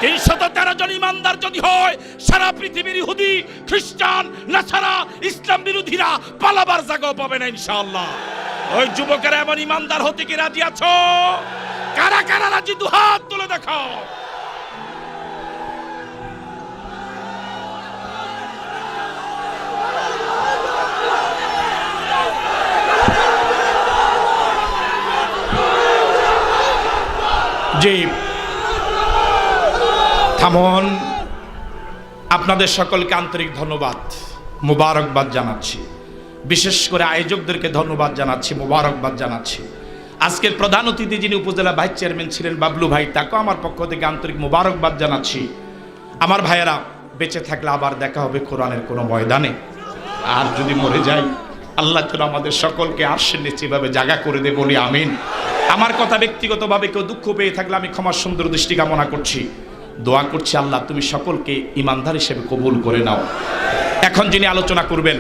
313 জন ইমানদার যদি হয়, সারা পৃথিবীর ইহুদি, খ্রিস্টান, নাসারা, ইসলাম বিরোধীরা পালাবার জায়গা পাবে না ইনশাআল্লাহ। ওই যুবকেরা এমন ইমানদার হতে কি রাজি আছো? কারা কারা রাজি দুহাত তুলে দেখাও। জি থামুন। আপনাদের সকলকে আন্তরিক ধন্যবাদ, মুবারকবাদ জানাচ্ছি। বিশেষ করে আয়োজকদেরকে ধন্যবাদ জানাচ্ছি, মুবারকবাদ জানাচ্ছি। আজকের প্রধান অতিথি যিনি উপজেলা ভাইস চেয়ারম্যান ছিলেন বাবলু ভাই, তাকেও আমার পক্ষ থেকে আন্তরিক মুবারকবাদ জানাচ্ছি। আমার ভাইয়েরা, বেঁচে থাকলে আবার দেখা হবে কোরআনের কোনো ময়দানে। আর যদি মরে যাই, আল্লাহ যেন আমাদের সকলকে আরশের নিচে এভাবে জায়গা করে দে, বলি আমিন। আমার কথা ব্যক্তিগতভাবে কেউ দুঃখ পেয়ে থাকলে আমি ক্ষমার সুন্দর দৃষ্টি কামনা করছি। দোয়া করছি আল্লাহ তুমি সকলকে ইমানদার হিসেবে কবুল করে নাও। এখন যিনি আলোচনা করবেন